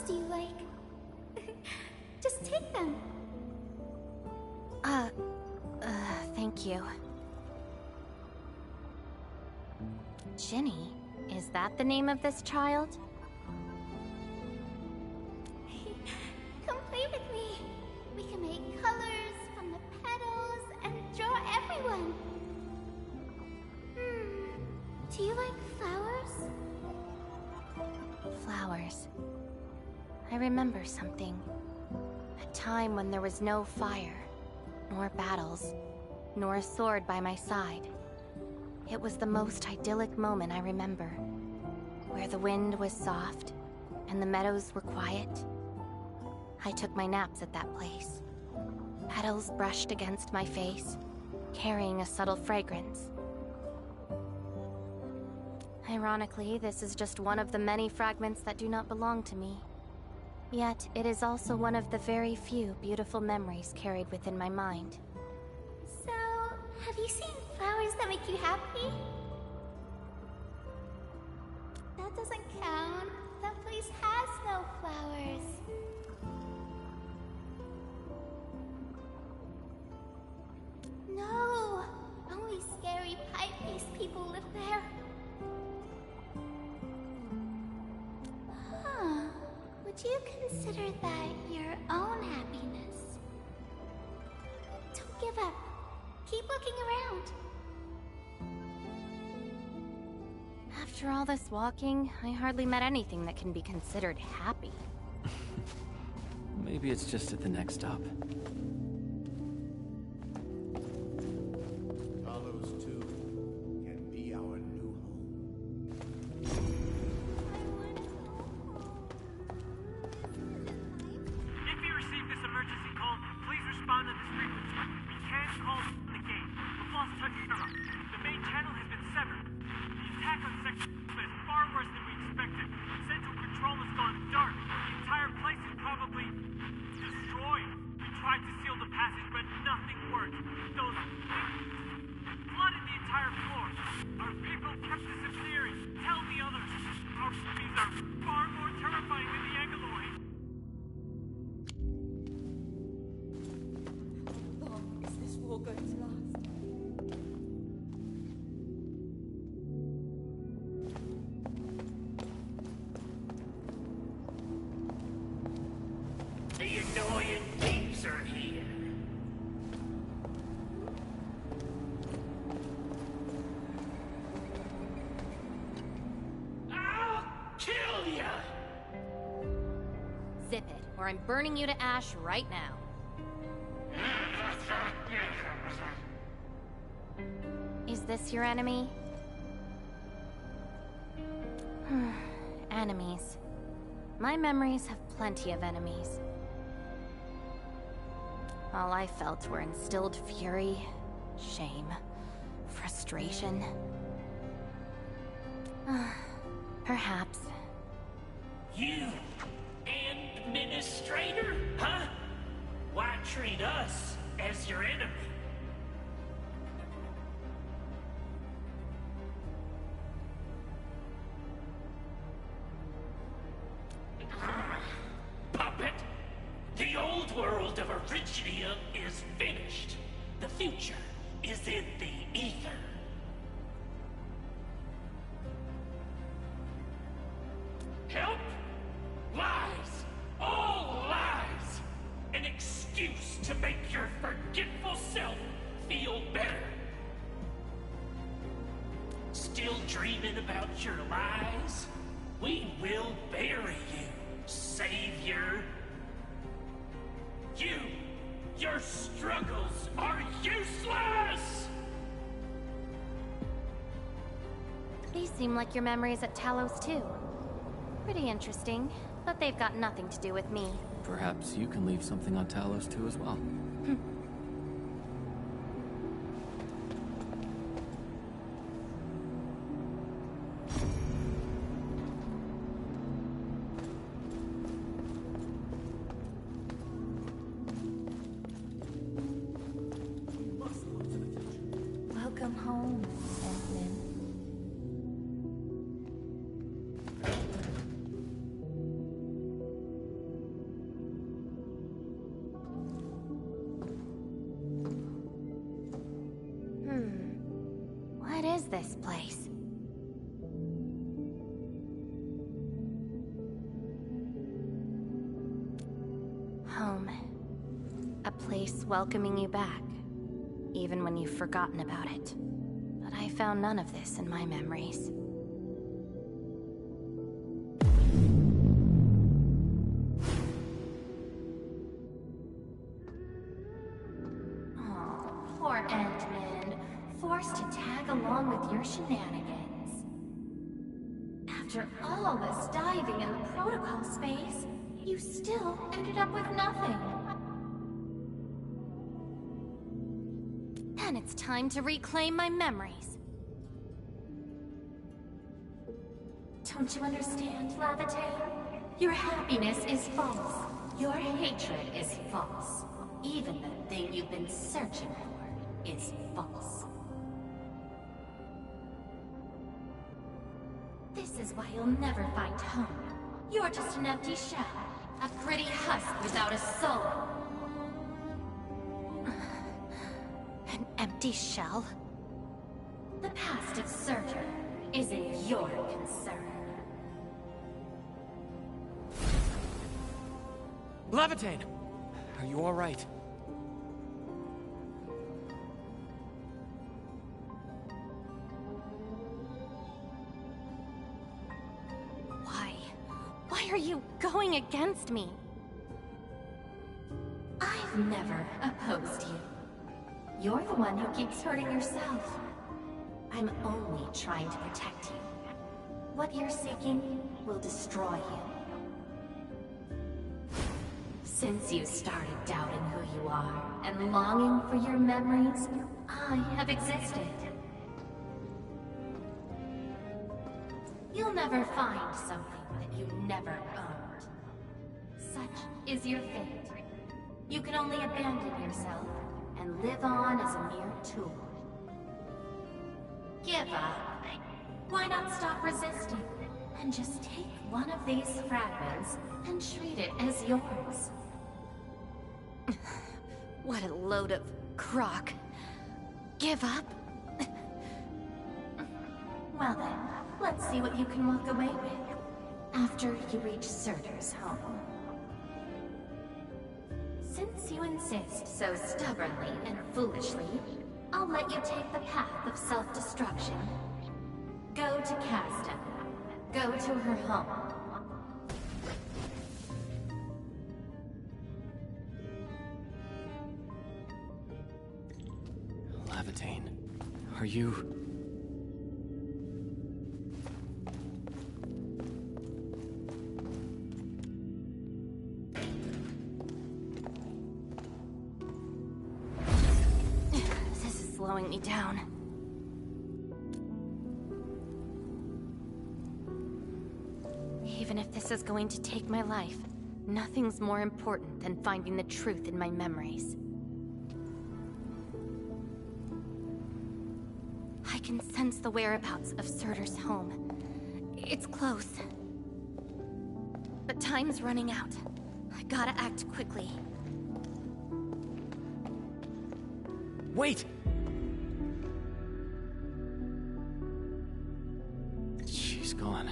S8: Do you like? Just take them.
S2: Thank you. Ginny, is that the name of this child?
S8: Come play with me. We can make colors from the petals and draw everyone. Do you like flowers?
S2: Flowers. I remember something. A time when there was no fire, nor battles, nor a sword by my side. It was the most idyllic moment I remember, where the wind was soft and the meadows were quiet. I took my naps at that place. Petals brushed against my face, carrying a subtle fragrance. Ironically, this is just one of the many fragments that do not belong to me. Yet, it is also one of the very few beautiful memories carried within my mind.
S8: So, have you seen flowers that make you happy? That doesn't count. That place has no flowers. No! Only scary pipe-faced people live there. Huh. Would you consider that your own happiness? Don't give up. Keep looking around.
S2: After all this walking, I hardly met anything that can be considered happy.
S1: Maybe it's just at the next stop.
S13: Talos 2 can be our new home.
S14: If you receive this emergency call, please respond to this frequency. We can't call the gate. We've lost touch with them. The main channel has been severed. The attack on Section is far worse than we expected. Central control has gone dark. The entire place is probably destroyed. We tried to seal the passage, but nothing worked. Those things flooded the entire floor. Our people kept disappearing. Tell the others. Our bees are far more terrifying than the Angaloid.
S7: How long is this war going to last?
S15: The annoying thieves are here. I'll kill ya!
S2: Zip it, or I'm burning you to ash right now. Is this your enemy? Enemies. My memories have plenty of enemies. All I felt were instilled fury, shame, frustration. Perhaps.
S15: You, administrator, huh? Why treat us as your enemy? Puppet, the old world of Originium is finished. The future is in the ether. Help? Lies. All lies. An excuse to make your forgetful self feel better. Still dreaming about your lies? We will bury you, Savior. Your struggles are useless!
S2: These seem like your memories at Talos too. Pretty interesting, but they've got nothing to do with me.
S1: Perhaps you can leave something on Talos too as well.
S2: Welcome home, Edmund. What is this place? Home. A place welcoming you back, even when you've forgotten about it. But I found none of this in my memories. former Endman, forced to tag along with your shenanigans. After all this diving in the protocol space, you still ended up with nothing. Then it's time to reclaim my memories. Don't you understand, Laevatain? Your happiness is false. Your hatred is false. Even the thing you've been searching for is false. This is why you'll never find home. You're just an empty shell. A pretty husk without a soul. An empty shell? The past of Surtur isn't your concern.
S1: Laevatain! Are you alright?
S2: Why are you going against me? I've never opposed you. You're the one who keeps hurting yourself. I'm only trying to protect you. What you're seeking will destroy you. Since you started doubting who you are and longing for your memories, I have existed. You'll never find something that you never owned. Such is your fate. You can only abandon yourself and live on as a mere tool. Give up. Why not stop resisting and just take one of these fragments and treat it as yours? What a load of crock. Give up? Well then, let's see what you can walk away with after you reach Surtur's home. Since you insist so stubbornly and foolishly, I'll let you take the path of self-destruction. Go to Casta. Go to her home.
S1: Laevatain, are you...
S2: This is slowing me down. Even if this is going to take my life, nothing's more important than finding the truth in my memories. I can sense the whereabouts of Surtur's home. It's close. But time's running out. I gotta act quickly.
S1: Wait! She's gone.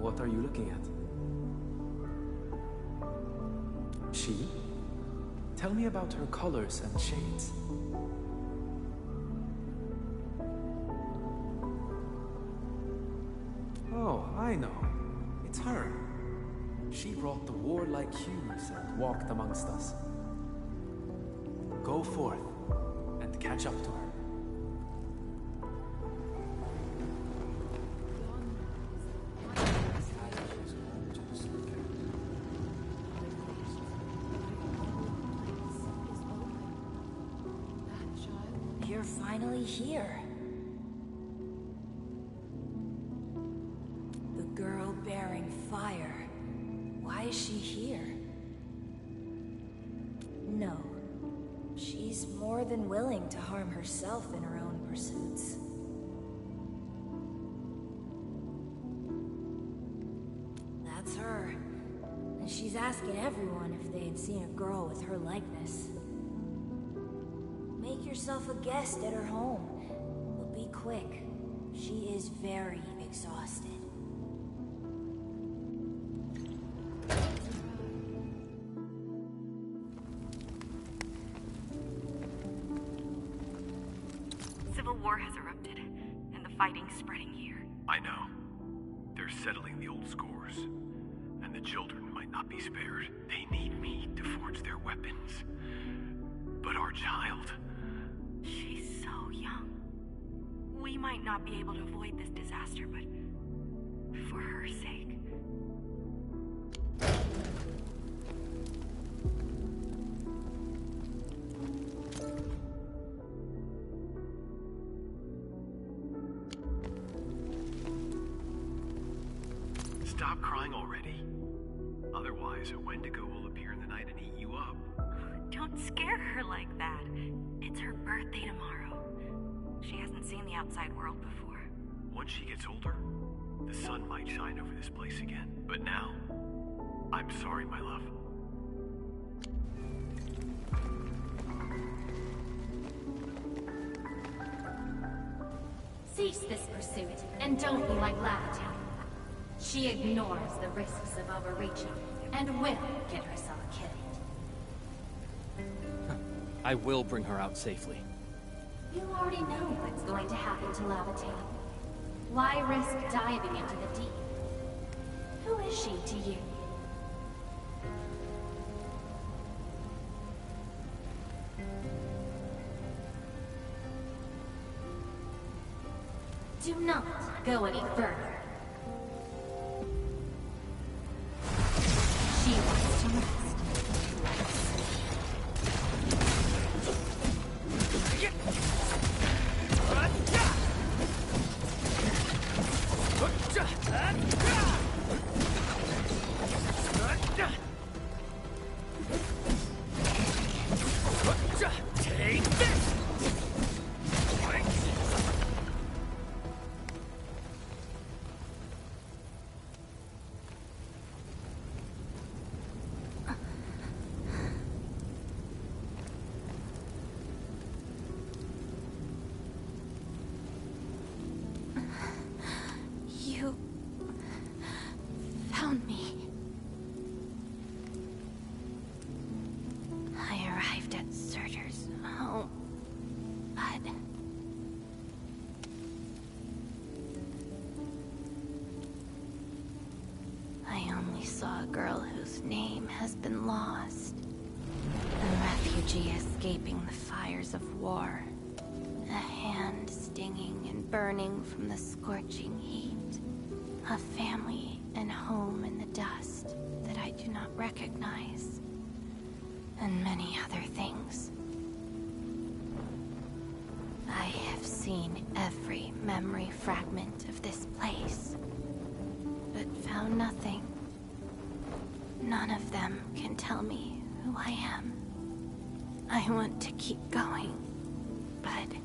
S16: What are you looking at? She? Tell me about her colors and shades. Oh, I know. It's her. She brought the warlike hues and walked amongst us. Go forth and catch up to her.
S17: You're finally here. The girl bearing fire. Why is she here? No. She's more than willing to harm herself in her own pursuits. That's her. And she's asking everyone if they had seen a girl with her likeness. Make yourself a guest at her home. But be quick. She is very exhausted.
S11: Civil war has erupted, and the fighting's spreading here.
S18: I know. They're settling the old scores. And the children might not be spared. They need me to forge their weapons. But our child...
S11: She's so young. We might not be able to avoid this disaster, but for her sake.
S18: Stop crying already. Otherwise, a Wendigo will appear in the night and eat you up.
S11: Don't scare her like that. It's her birthday tomorrow. She hasn't seen the outside world before.
S18: Once she gets older, the sun might shine over this place again. But now, I'm sorry, my love.
S2: Cease this pursuit, and don't be like Laevatain. She ignores the risks of overreaching, and will get herself killed.
S1: I will bring her out safely.
S2: You already know what's going to happen to Laevatain. Why risk diving into the deep? Who is she to you? Do not go any further. She wants to rest.
S1: Take this!
S2: You found me. I arrived at Surtur's home, but I only saw a girl whose name has been lost. A refugee escaping the fires of war. A hand stinging and burning from the scorching heat. A family and home in the dust that I do not recognize. And many other things. I have seen every memory fragment of this place, but found nothing. None of them can tell me who I am. I want to keep going, but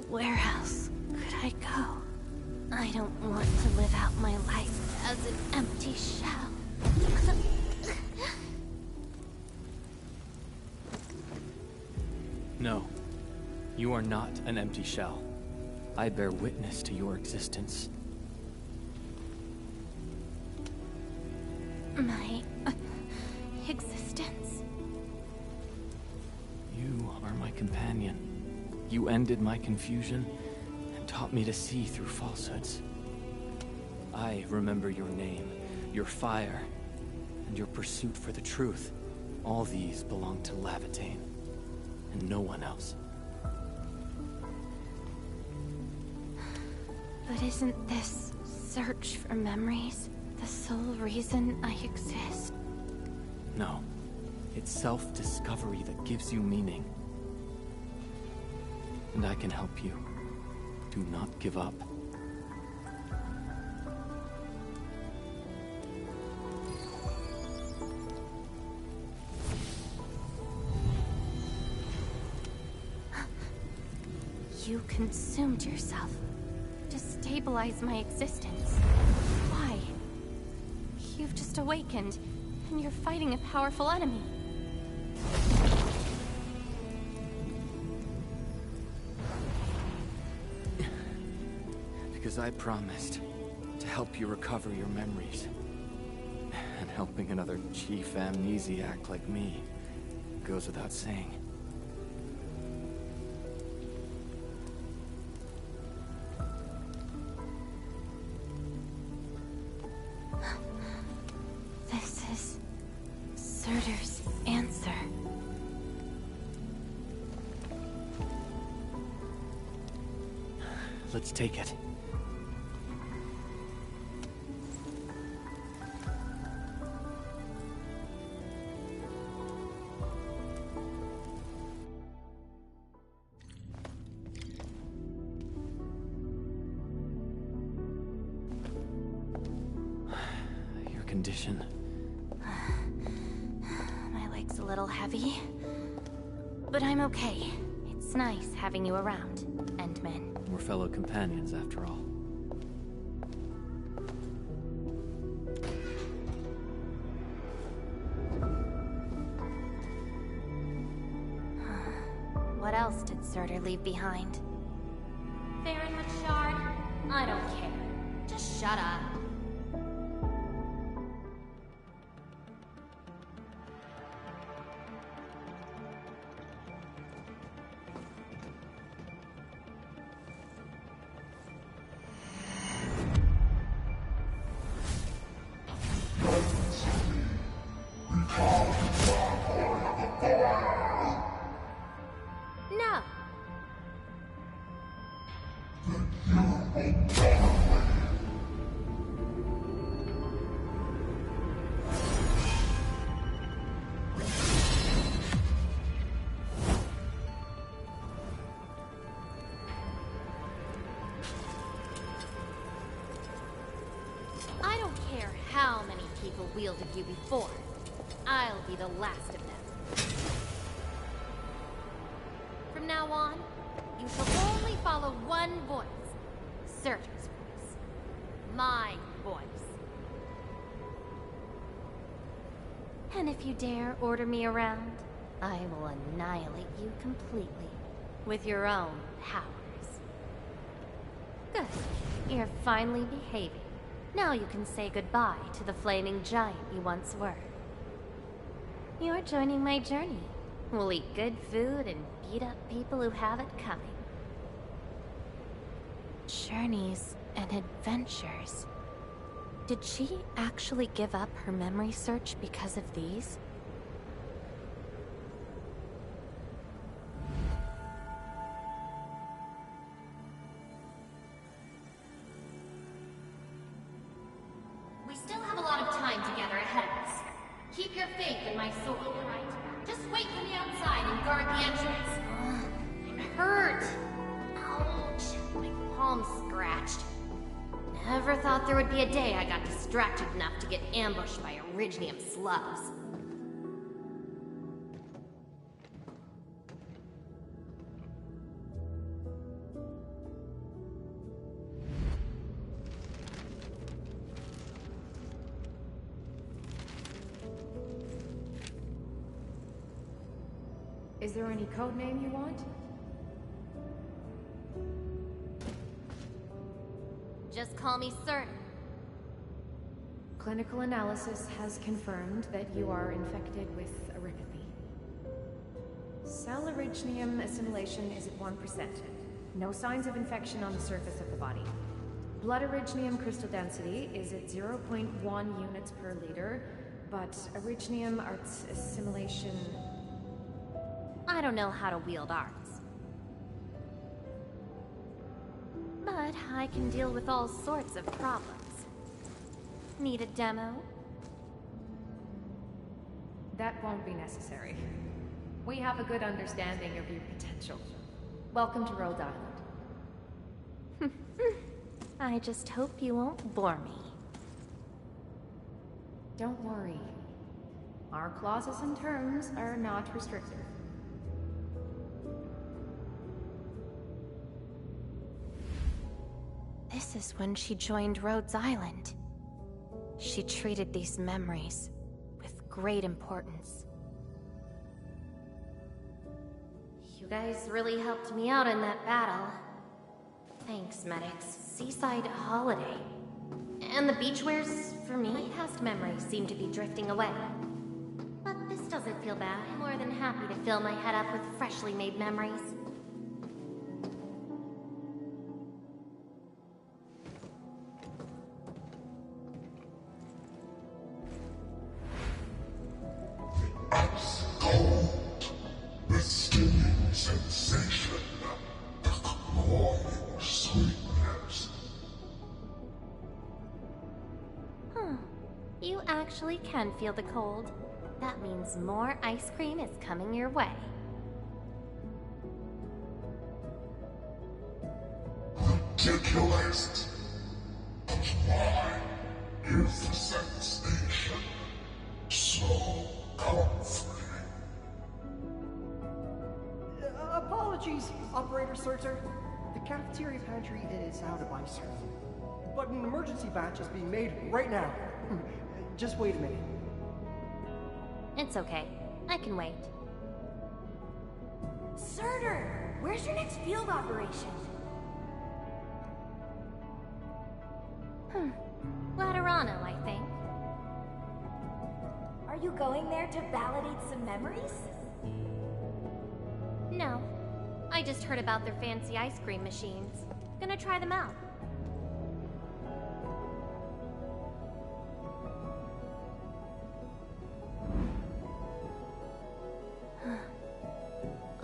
S2: where else could I go? I don't want to live out my life as an empty shell.
S1: No. You are not an empty shell. I bear witness to your existence.
S2: My existence?
S1: You are my companion. You ended my confusion and taught me to see through falsehoods. I remember your name, your fire, and your pursuit for the truth. All these belong to Laevatain, and no one else.
S2: But isn't this search for memories the sole reason I exist?
S1: No. It's self-discovery that gives you meaning. And I can help you. Do not give up.
S2: You consumed yourself to stabilize my existence. Why? You've just awakened, and you're fighting a powerful enemy.
S1: because I promised to help you recover your memories. And helping another chief amnesiac like me goes without saying.
S2: This is Surtur's answer.
S1: Let's take it. Your condition.
S2: My leg's a little heavy, but I'm okay. It's nice having you around, Endman.
S1: We're fellow companions, after all.
S2: What else did Surtur leave behind? Baron Richard? I don't care. Just shut up. No. I don't care how many people wielded you before. I'll be the last of them. From now on, you shall only follow one voice. Surtur's voice. My voice. And if you dare order me around, I will annihilate you completely. With your own powers. Good. You're finally behaving. Now you can say goodbye to the flaming giant you once were. You're joining my journey. We'll eat good food and beat up people who have it coming. Journeys and adventures. Did she actually give up her memory search because of these? We still have a lot of time together ahead of us. Keep your faith in my sword, right? Just wait for me outside and guard the entrance. I'm hurt. Ouch. My palm's scratched. Never thought there would be a day I got distracted enough to get ambushed by Originium slubs.
S19: Is there any code name you want?
S2: Just call me Surtur.
S19: Clinical analysis has confirmed that you are infected with erypathy. Cell originium assimilation is at 1%. No signs of infection on the surface of the body. Blood originium crystal density is at 0.1 units per liter, but originium arts assimilation...
S2: I don't know how to wield arts. But I can deal with all sorts of problems. Need a demo?
S19: That won't be necessary. We have a good understanding of your potential. Welcome to Rhode Island.
S2: I just hope you won't bore me.
S19: Don't worry. Our clauses and terms are not restrictive.
S2: This is when she joined Rhodes Island. She treated these memories with great importance. You guys really helped me out in that battle. Thanks, cosmetics, seaside holiday. And the beachwears, for me, my past memories seem to be drifting away. But this doesn't feel bad. I'm more than happy to fill my head up with freshly made memories.
S6: Ice cold. The stinging sensation. The cloying sweetness.
S2: You actually can feel the cold. That means more ice cream is coming your way.
S6: Ridiculous. But why is the sensation so comforting?
S20: Apologies, Operator Surtur. The cafeteria pantry is out of ice cream. But an emergency batch is being made right now. Just wait a minute.
S2: It's okay. I can wait.
S17: Surtur, where's your next field operation?
S2: Laterano, I think.
S17: Are you going there to validate some memories?
S2: No. I just heard about their fancy ice cream machines. Gonna try them out.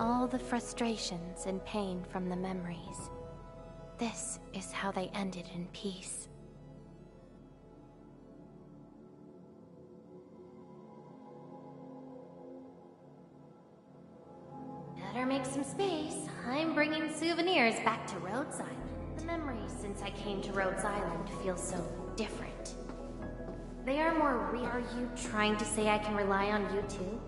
S2: All the frustrations and pain from the memories. This is how they ended in peace. Better make some space. I'm bringing souvenirs back to Rhodes Island. The memories since I came to Rhodes Island feel so different. They are more real. Are you trying to say I can rely on you too?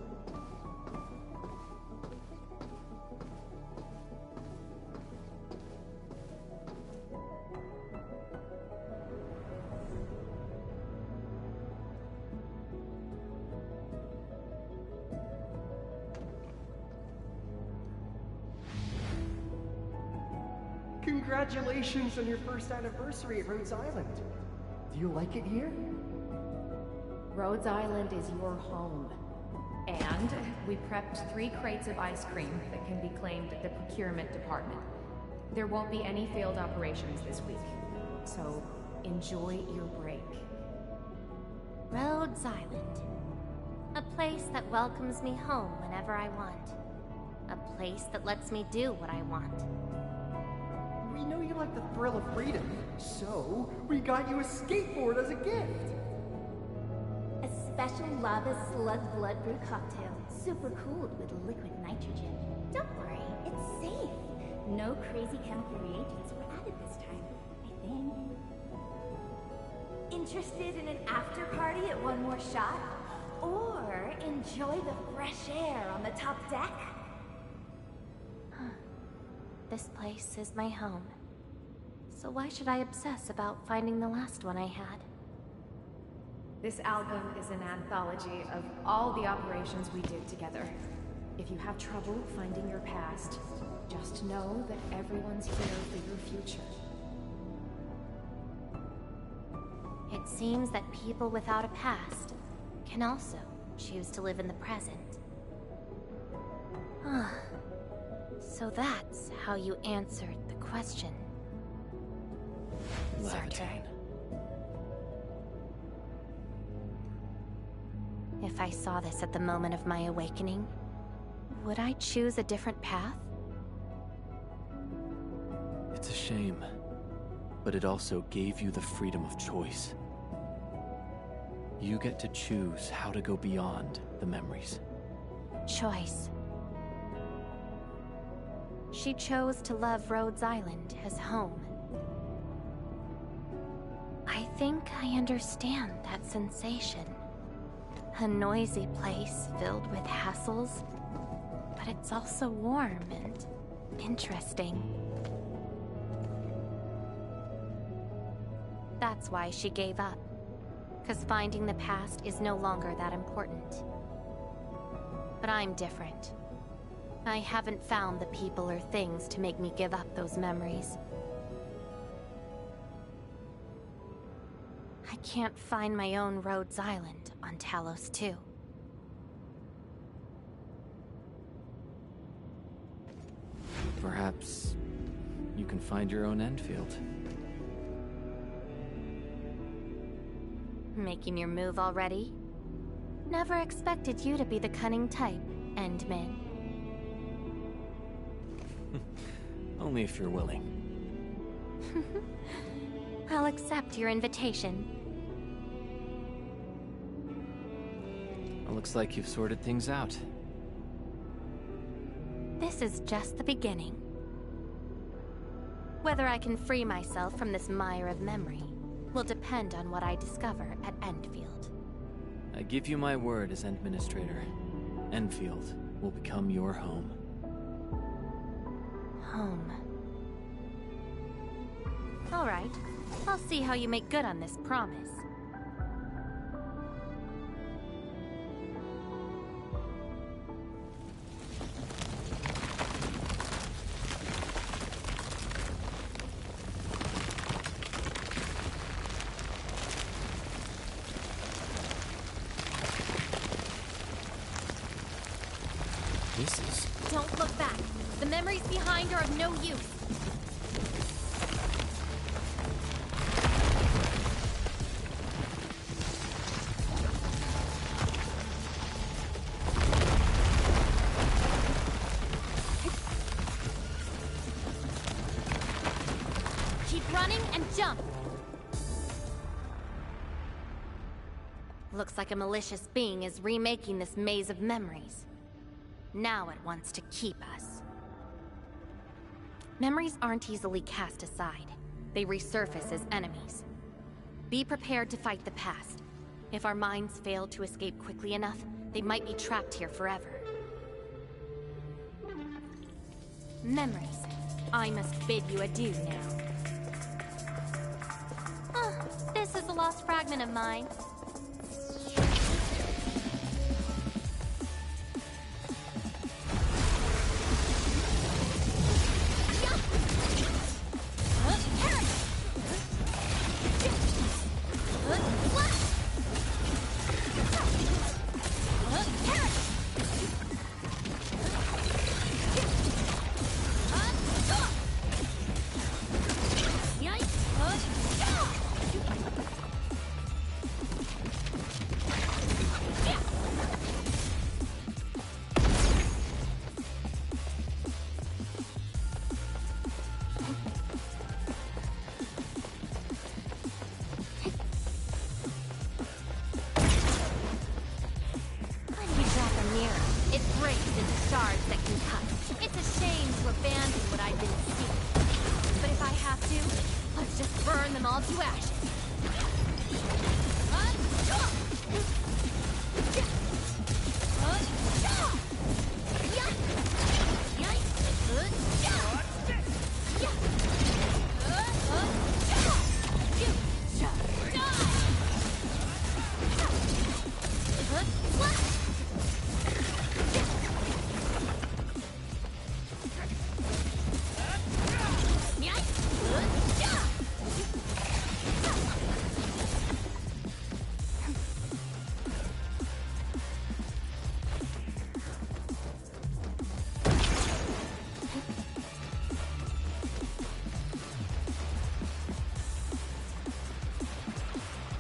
S20: Congratulations on your first anniversary at Rhodes Island. Do you like it here?
S19: Rhodes Island is your home. And we prepped 3 crates of ice cream that can be claimed at the procurement department. There won't be any failed operations this week, so enjoy your break.
S2: Rhodes Island. A place that welcomes me home whenever I want. A place that lets me do what I want.
S20: We know you like the thrill of freedom, so we got you a skateboard as a gift.
S8: A special lava slug blood brew cocktail, super cooled with liquid nitrogen. Don't worry, it's safe. No crazy chemical reagents were added this time, I think. Interested in an after party at One More Shot? Or enjoy the fresh air on the top deck?
S2: This place is my home. So why should I obsess about finding the last one I had?
S19: This album is an anthology of all the operations we did together. If you have trouble finding your past, just know that everyone's here for your future.
S2: It seems that people without a past can also choose to live in the present. So that's how you answered the question.
S1: Laevatain.
S2: If I saw this at the moment of my awakening, would I choose a different path?
S1: It's a shame, but it also gave you the freedom of choice. You get to choose how to go beyond the memories.
S2: Choice. She chose to love Rhodes Island as home. I think I understand that sensation. A noisy place filled with hassles, but it's also warm and interesting. That's why she gave up, 'cause finding the past is no longer that important. But I'm different. I haven't found the people or things to make me give up those memories. I can't find my own Rhodes Island on Talos 2.
S1: Perhaps you can find your own Endfield.
S2: Making your move already? Never expected you to be the cunning type, Endmin.
S1: Only if you're willing.
S2: I'll accept your invitation.
S1: It looks like you've sorted things out.
S2: This is just the beginning. Whether I can free myself from this mire of memory will depend on what I discover at Endfield.
S1: I give you my word as Administrator. Endfield will become your home.
S2: Home. All right. I'll see how you make good on this promise.
S1: This is...
S2: Don't look back. The memories behind are of no use. Keep running and jump. Looks like a malicious being is remaking this maze of memories. Now it wants to keep us. Memories aren't easily cast aside. They resurface as enemies. Be prepared to fight the past. If our minds fail to escape quickly enough, they might be trapped here forever. Memories. I must bid you adieu now. This is a lost fragment of mine.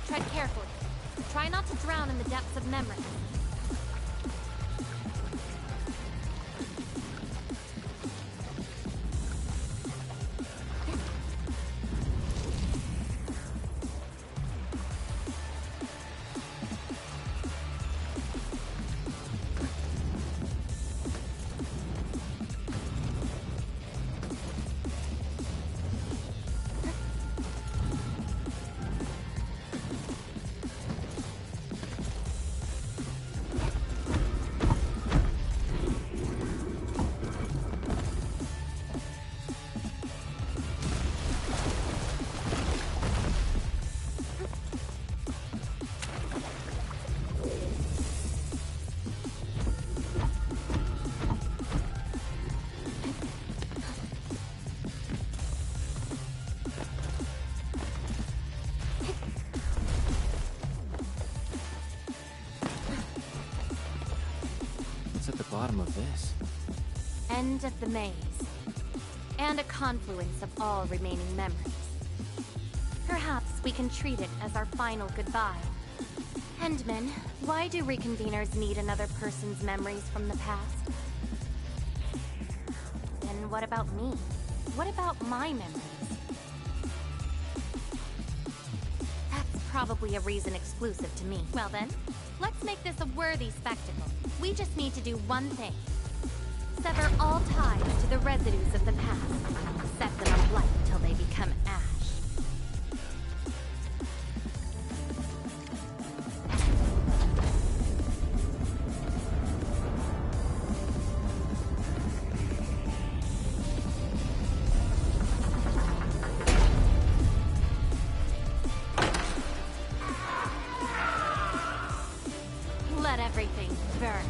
S2: Tread carefully. Try not to drown in the depths of memory.
S1: bottom of this?
S2: End of the maze. And a confluence of all remaining memories. Perhaps we can treat it as our final goodbye. Endman, why do reconveners need another person's memories from the past? And what about me? What about my memories? That's probably a reason exclusive to me. Well then, let's make this a worthy spectacle. We just need to do one thing. Sever all ties to the residues of the past. Set them alight till they become ash. Let everything burn.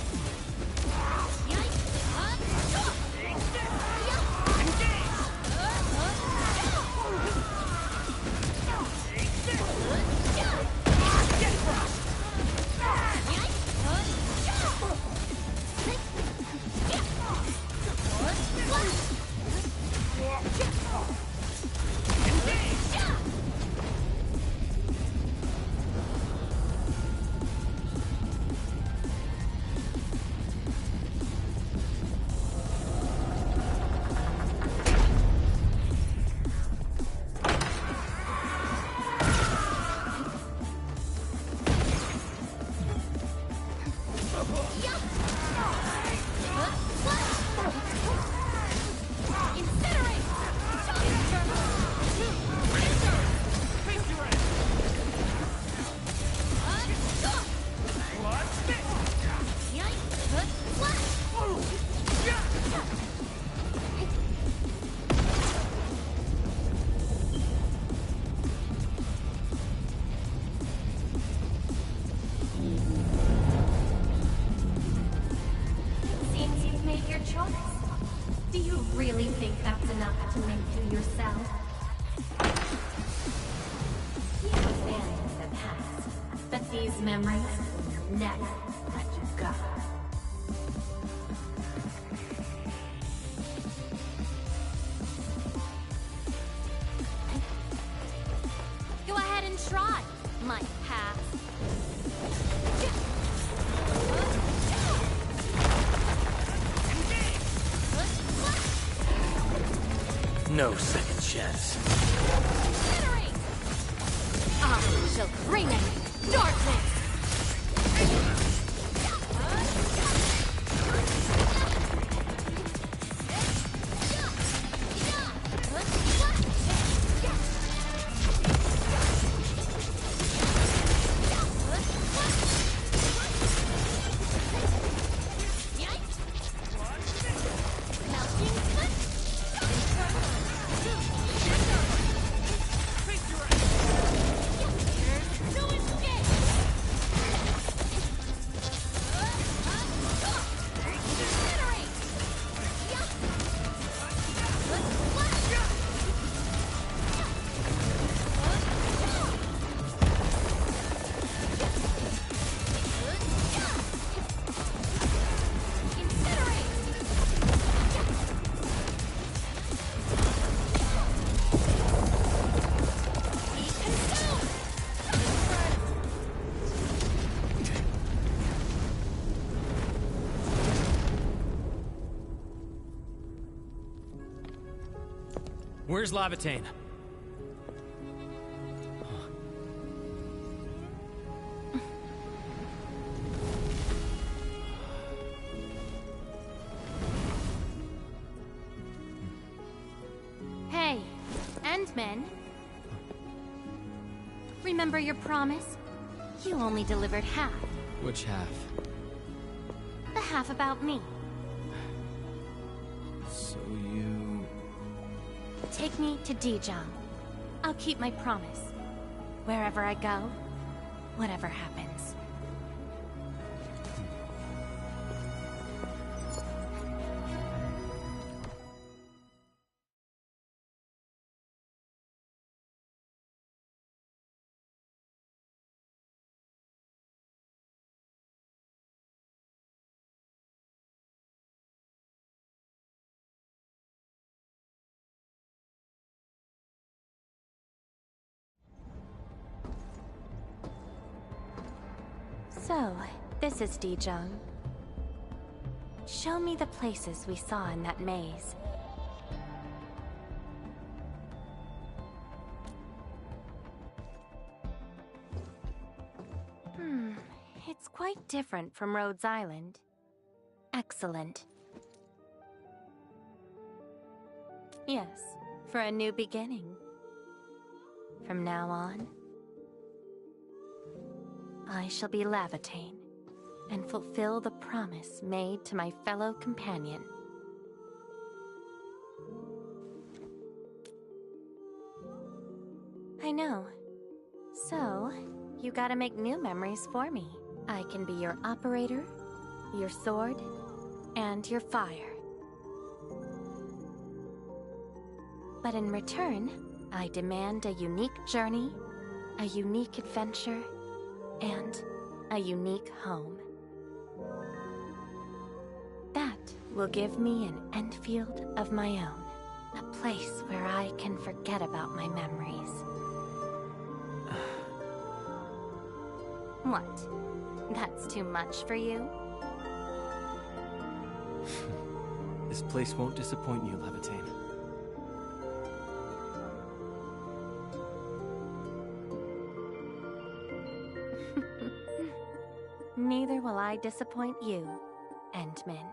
S2: Do you really think that's enough to make you yourself? You abandoned the past, but these memories will never let you go. Go ahead and try, my past.
S1: No second chance.
S2: I shall bring in darkness!
S1: Where's Laevatain?
S2: Hey, Endman. Remember your promise? You only delivered half.
S1: Which half?
S2: The half about me.
S1: So you...
S2: Take me to Dijong. I'll keep my promise. Wherever I go, whatever happens. So, this is Dijong. Show me the places we saw in that maze. It's quite different from Rhodes Island. Excellent. Yes, for a new beginning. From now on, I shall be Laevatain and fulfill the promise made to my fellow companion. I know. So, you gotta make new memories for me. I can be your operator, your sword, and your fire. But in return, I demand a unique journey, a unique adventure, and a unique home. That will give me an Endfield of my own, a place where I can forget about my memories. What? That's too much for you?
S1: This place won't disappoint you, Laevatain.
S2: Neither will I disappoint you, Endman.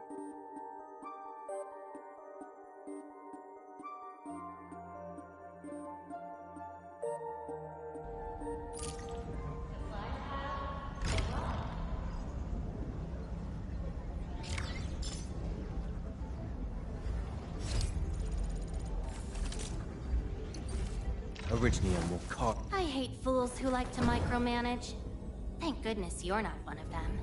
S1: Arknights will caught.
S2: I hate fools who like to micromanage. Thank goodness you're not one of them.